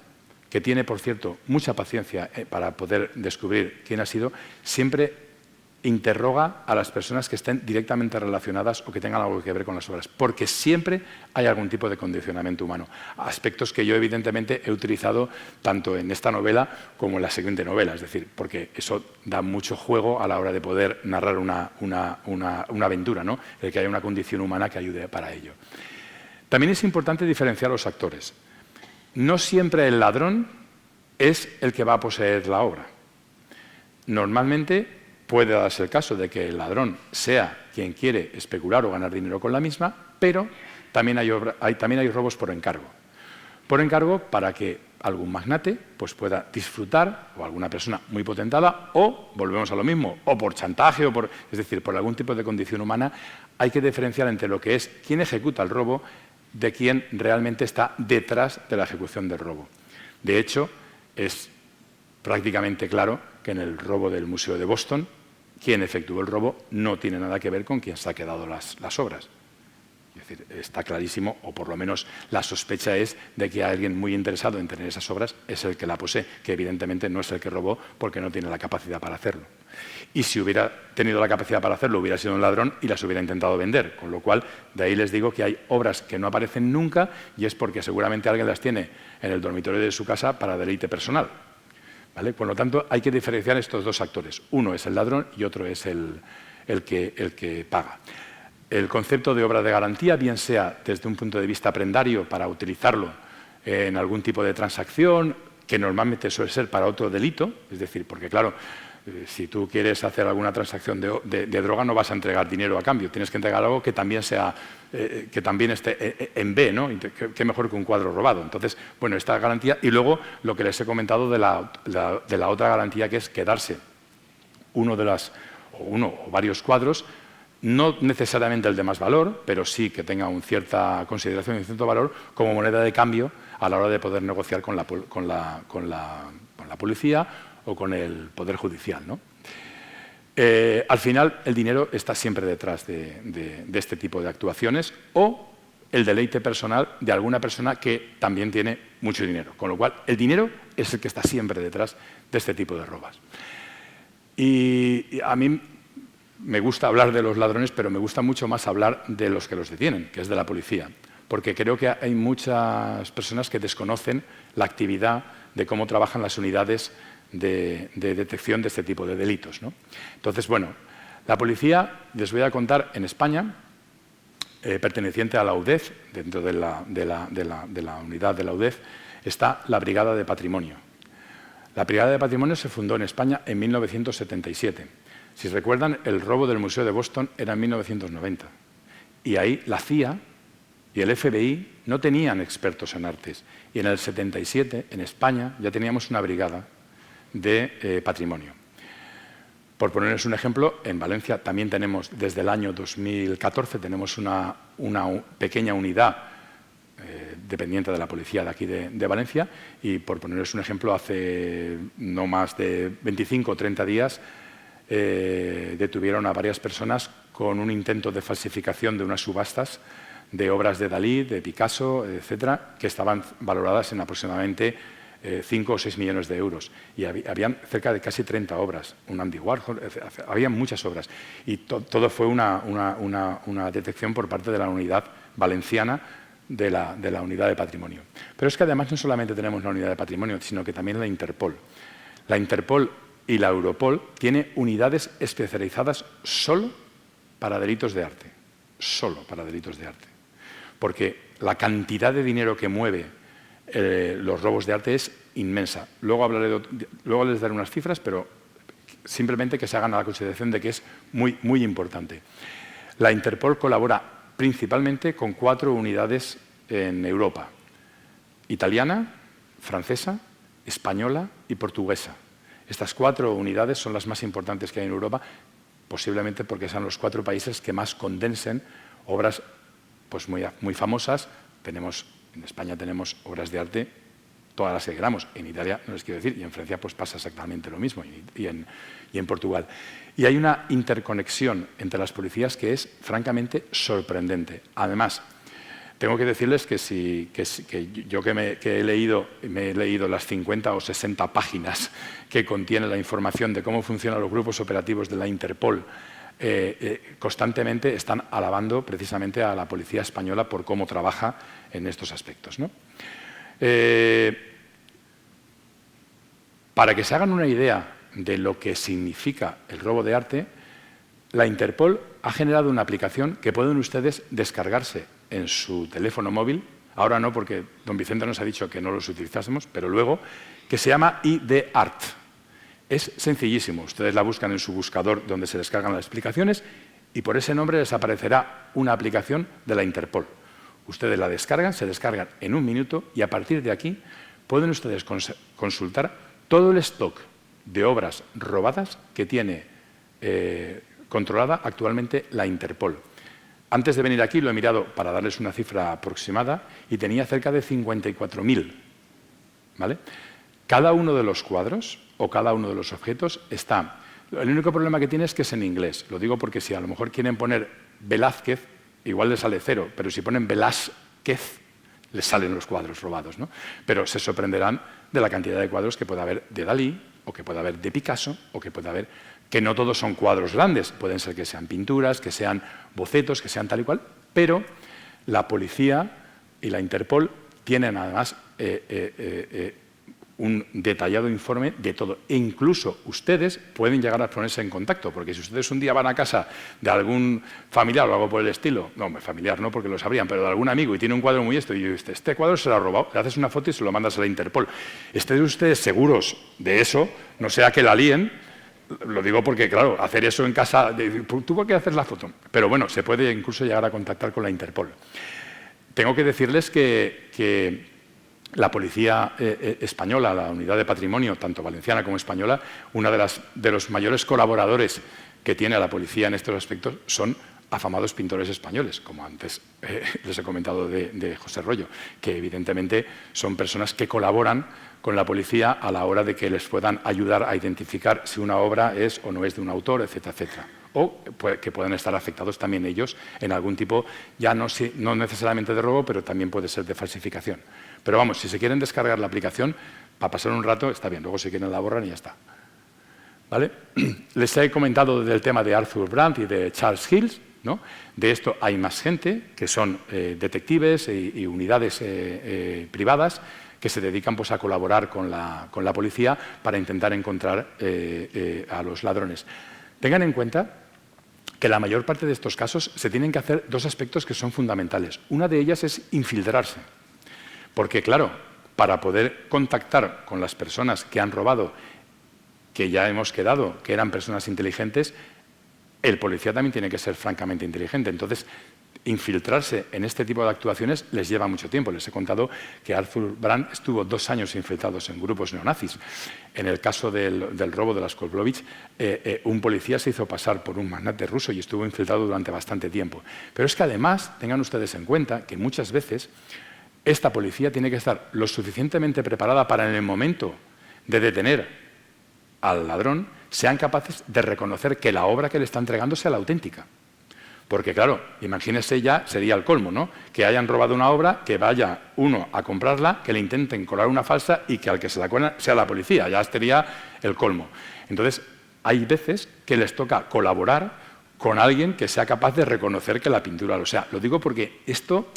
[SPEAKER 1] que tiene, por cierto, mucha paciencia para poder descubrir quién ha sido, siempre interroga a las personas que estén directamente relacionadas o que tengan algo que ver con las obras, porque siempre hay algún tipo de condicionamiento humano. Aspectos que yo, evidentemente, he utilizado tanto en esta novela como en la siguiente novela, es decir, porque eso da mucho juego a la hora de poder narrar una aventura, ¿no? El que haya una condición humana que ayude para ello. También es importante diferenciar los actores. No siempre el ladrón es el que va a poseer la obra. Normalmente puede darse el caso de que el ladrón sea quien quiere especular o ganar dinero con la misma, pero también hay robos por encargo. Por encargo para que algún magnate pues, pueda disfrutar, o alguna persona muy potentada, o, volvemos a lo mismo, o por chantaje, es decir, por algún tipo de condición humana. Hay que diferenciar entre lo que es quién ejecuta el robo de quién realmente está detrás de la ejecución del robo. De hecho, es prácticamente claro que en el robo del Museo de Boston, quien efectuó el robo no tiene nada que ver con quien se ha quedado las obras. Es decir, está clarísimo, o por lo menos la sospecha es de que alguien muy interesado en tener esas obras es el que la posee, que evidentemente no es el que robó porque no tiene la capacidad para hacerlo. Y si hubiera tenido la capacidad para hacerlo, hubiera sido un ladrón y las hubiera intentado vender. Con lo cual, de ahí les digo que hay obras que no aparecen nunca y es porque seguramente alguien las tiene en el dormitorio de su casa para deleite personal. ¿Vale? Por lo tanto, hay que diferenciar estos dos actores. Uno es el ladrón y otro es el que paga. El concepto de obra de garantía, bien sea desde un punto de vista prendario para utilizarlo en algún tipo de transacción, que normalmente suele ser para otro delito, es decir, porque claro, si tú quieres hacer alguna transacción de droga no vas a entregar dinero a cambio, tienes que entregar algo que también esté en B, ¿no? Qué mejor que un cuadro robado. Entonces, bueno, esta garantía, y luego lo que les he comentado de la otra garantía, que es quedarse uno o varios cuadros, no necesariamente el de más valor, pero sí que tenga una cierta consideración y un cierto valor como moneda de cambio a la hora de poder negociar con la policía o con el Poder Judicial, ¿no? Al final, el dinero está siempre detrás de este tipo de actuaciones, o el deleite personal de alguna persona que también tiene mucho dinero. Con lo cual, el dinero es el que está siempre detrás de este tipo de robos. Y a mí me gusta hablar de los ladrones, pero me gusta mucho más hablar de los que los detienen, que es de la policía. Porque creo que hay muchas personas que desconocen la actividad de cómo trabajan las unidades de detección de este tipo de delitos, ¿no? Entonces, bueno, la policía, les voy a contar, en España, perteneciente a la UDEF, dentro de la unidad de la UDEF, está la Brigada de Patrimonio. La Brigada de Patrimonio se fundó en España en 1977. Si recuerdan, el robo del Museo de Boston era en 1990. Y ahí la CIA y el FBI no tenían expertos en artes. Y en el 77, en España, ya teníamos una brigada de patrimonio. Por ponerles un ejemplo, en Valencia también tenemos, desde el año 2014, tenemos una pequeña unidad dependiente de la policía de aquí de Valencia, y por ponerles un ejemplo, hace no más de 25 o 30 días detuvieron a varias personas con un intento de falsificación de unas subastas de obras de Dalí, de Picasso, etcétera, que estaban valoradas en aproximadamente 5 o 6 millones de euros. Y habían cerca de casi 30 obras, un Andy Warhol, había muchas obras. Y todo fue una detección por parte de la unidad valenciana de la unidad de patrimonio. Pero es que además no solamente tenemos la unidad de patrimonio, sino que también la Interpol. La Interpol y la Europol tienen unidades especializadas solo para delitos de arte. Solo para delitos de arte. Porque la cantidad de dinero que mueve los robos de arte es inmensa. Luego les daré unas cifras, pero simplemente que se hagan a la consideración de que es muy, muy importante. La Interpol colabora principalmente con 4 unidades en Europa: italiana, francesa, española y portuguesa. Estas 4 unidades son las más importantes que hay en Europa, posiblemente porque son los 4 países que más condensen obras pues muy famosas. En España tenemos obras de arte todas las que queramos. En Italia, no les quiero decir, y en Francia pues pasa exactamente lo mismo, y en Portugal. Y hay una interconexión entre las policías que es francamente sorprendente. Además, tengo que decirles que yo me he leído las 50 o 60 páginas que contiene la información de cómo funcionan los grupos operativos de la Interpol. Constantemente están alabando precisamente a la policía española por cómo trabaja en estos aspectos, ¿no? Para que se hagan una idea de lo que significa el robo de arte, la Interpol ha generado una aplicación que pueden ustedes descargarse en su teléfono móvil, ahora no porque don Vicente nos ha dicho que no los utilizásemos, pero luego, que se llama ID Art. Es sencillísimo, ustedes la buscan en su buscador donde se descargan las explicaciones y por ese nombre les aparecerá una aplicación de la Interpol. Ustedes la descargan, se descargan en 1 minuto y a partir de aquí pueden ustedes consultar todo el stock de obras robadas que tiene controlada actualmente la Interpol. Antes de venir aquí lo he mirado para darles una cifra aproximada y tenía cerca de 54.000. ¿Vale? Cada uno de los cuadros o cada uno de los objetos está... El único problema que tiene es que es en inglés. Lo digo porque si a lo mejor quieren poner Velázquez, igual les sale 0, pero si ponen Velázquez, les salen los cuadros robados, ¿no? Pero se sorprenderán de la cantidad de cuadros que puede haber de Dalí, o que puede haber de Picasso, o que puede haber... que no todos son cuadros grandes, pueden ser que sean pinturas, que sean bocetos, que sean tal y cual, pero la policía y la Interpol tienen además un detallado informe de todo. E incluso ustedes pueden llegar a ponerse en contacto, porque si ustedes un día van a casa de algún familiar o algo por el estilo, no, familiar no, porque lo sabrían, pero de algún amigo y tiene un cuadro muy y dice, este cuadro se lo ha robado, le haces una foto y se lo mandas a la Interpol. Estén ustedes seguros de eso, no sea que la líen. Lo digo porque, claro, hacer eso en casa, ¿tú por qué haces la foto? Pero bueno, se puede incluso llegar a contactar con la Interpol. Tengo que decirles que la policía española, la unidad de patrimonio, tanto valenciana como española, una de los mayores colaboradores que tiene la policía en estos aspectos son afamados pintores españoles, como antes les he comentado de José Royo, que evidentemente son personas que colaboran con la policía a la hora de que les puedan ayudar a identificar si una obra es o no es de un autor, etcétera, etcétera. O que puedan estar afectados también ellos en algún tipo, ya no necesariamente de robo, pero también puede ser de falsificación. Pero vamos, si se quieren descargar la aplicación, para pasar un rato está bien, luego si quieren la borran y ya está. ¿Vale? Les he comentado del tema de Arthur Brand y de Charles Hills, ¿no? De esto hay más gente, que son detectives y unidades privadas, que se dedican pues, a colaborar con la policía para intentar encontrar a los ladrones. Tengan en cuenta que la mayor parte de estos casos se tienen que hacer 2 aspectos que son fundamentales. Una de ellas es infiltrarse, porque claro, para poder contactar con las personas que han robado, que ya hemos quedado que eran personas inteligentes, el policía también tiene que ser francamente inteligente. Entonces, infiltrarse en este tipo de actuaciones les lleva mucho tiempo. Les he contado que Arthur Brand estuvo 2 años infiltrados en grupos neonazis. En el caso del robo de las Kolblovich, un policía se hizo pasar por un magnate ruso y estuvo infiltrado durante bastante tiempo. Pero es que además, tengan ustedes en cuenta que muchas veces esta policía tiene que estar lo suficientemente preparada para en el momento de detener al ladrón, sean capaces de reconocer que la obra que le está entregando sea la auténtica. Porque, claro, imagínense ya, sería el colmo, ¿no? Que hayan robado una obra, que vaya uno a comprarla, que le intenten colar una falsa y que al que se la cuela sea la policía. Ya sería el colmo. Entonces, hay veces que les toca colaborar con alguien que sea capaz de reconocer que la pintura lo sea. Lo digo porque esto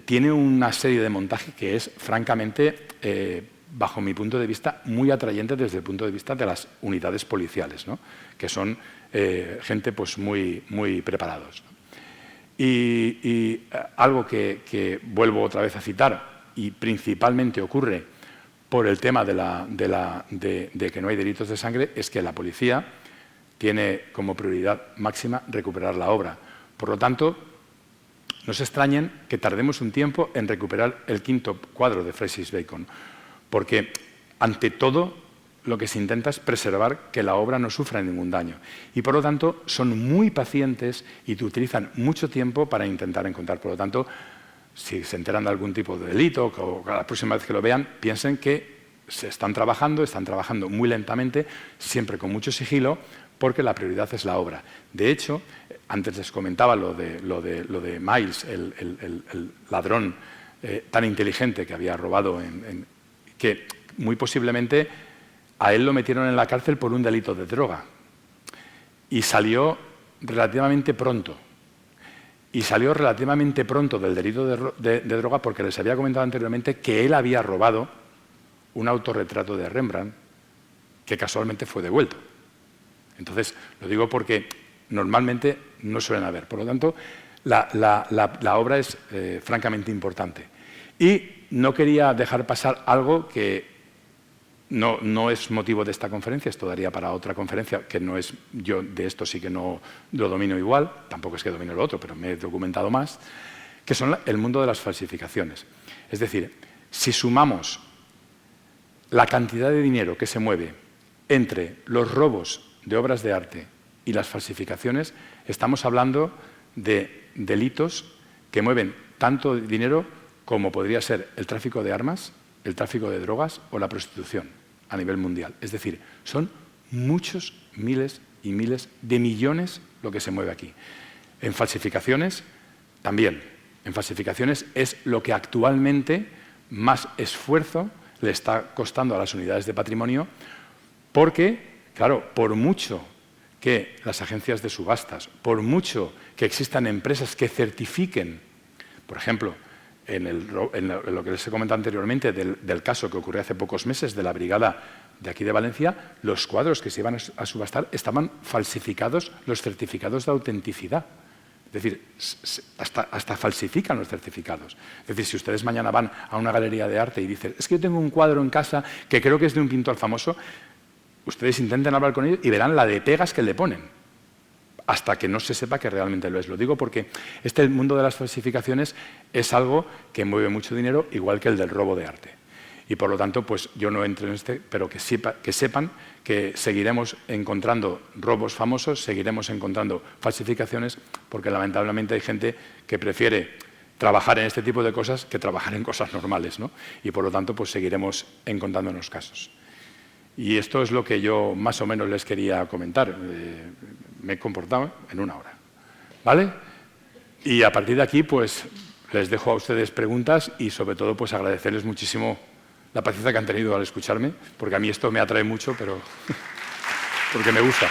[SPEAKER 1] tiene una serie de montaje que es, francamente, bajo mi punto de vista, muy atrayente desde el punto de vista de las unidades policiales, ¿no? Que son gente pues, muy, muy preparados. Y algo que vuelvo otra vez a citar, y principalmente ocurre por el tema de que no hay delitos de sangre, es que la policía tiene como prioridad máxima recuperar la obra. Por lo tanto, no se extrañen que tardemos un tiempo en recuperar el 5.º cuadro de Francis Bacon, porque ante todo lo que se intenta es preservar que la obra no sufra ningún daño. Y por lo tanto son muy pacientes y utilizan mucho tiempo para intentar encontrar. Por lo tanto, si se enteran de algún tipo de delito o la próxima vez que lo vean, piensen que están trabajando muy lentamente, siempre con mucho sigilo, porque la prioridad es la obra. De hecho, antes les comentaba lo de Miles, el ladrón tan inteligente que había robado, que muy posiblemente a él lo metieron en la cárcel por un delito de droga y salió relativamente pronto. Y salió relativamente pronto del delito de droga porque les había comentado anteriormente que él había robado un autorretrato de Rembrandt que casualmente fue devuelto. Entonces, lo digo porque normalmente no suelen haber. Por lo tanto, la obra es francamente importante. Y no quería dejar pasar algo que no es motivo de esta conferencia, esto daría para otra conferencia, que no es, yo de esto sí que no lo domino igual, tampoco es que domino lo otro, pero me he documentado más, que son el mundo de las falsificaciones. Es decir, si sumamos la cantidad de dinero que se mueve entre los robos de obras de arte y las falsificaciones, estamos hablando de delitos que mueven tanto dinero como podría ser el tráfico de armas, el tráfico de drogas o la prostitución a nivel mundial. Es decir, son muchos miles y miles de millones lo que se mueve aquí. En falsificaciones, también. En falsificaciones es lo que actualmente más esfuerzo le está costando a las unidades de patrimonio porque, claro, por mucho que las agencias de subastas, por mucho que existan empresas que certifiquen, por ejemplo, en lo que les he comentado anteriormente del caso que ocurrió hace pocos meses de la brigada de aquí de Valencia, los cuadros que se iban a subastar estaban falsificados los certificados de autenticidad. Es decir, hasta falsifican los certificados. Es decir, si ustedes mañana van a una galería de arte y dicen es que yo tengo un cuadro en casa que creo que es de un pintor famoso, ustedes intenten hablar con ellos y verán la de pegas que le ponen, hasta que no se sepa que realmente lo es. Lo digo porque este mundo de las falsificaciones es algo que mueve mucho dinero, igual que el del robo de arte. Y por lo tanto, pues yo no entro en pero que sepan que seguiremos encontrando robos famosos, seguiremos encontrando falsificaciones, porque lamentablemente hay gente que prefiere trabajar en este tipo de cosas que trabajar en cosas normales, ¿no? Y por lo tanto, pues seguiremos encontrando los casos. Y esto es lo que yo más o menos les quería comentar. Me he comportado en una hora. ¿Vale? Y a partir de aquí, pues les dejo a ustedes preguntas y sobre todo, pues agradecerles muchísimo la paciencia que han tenido al escucharme, porque a mí esto me atrae mucho, pero porque me gusta.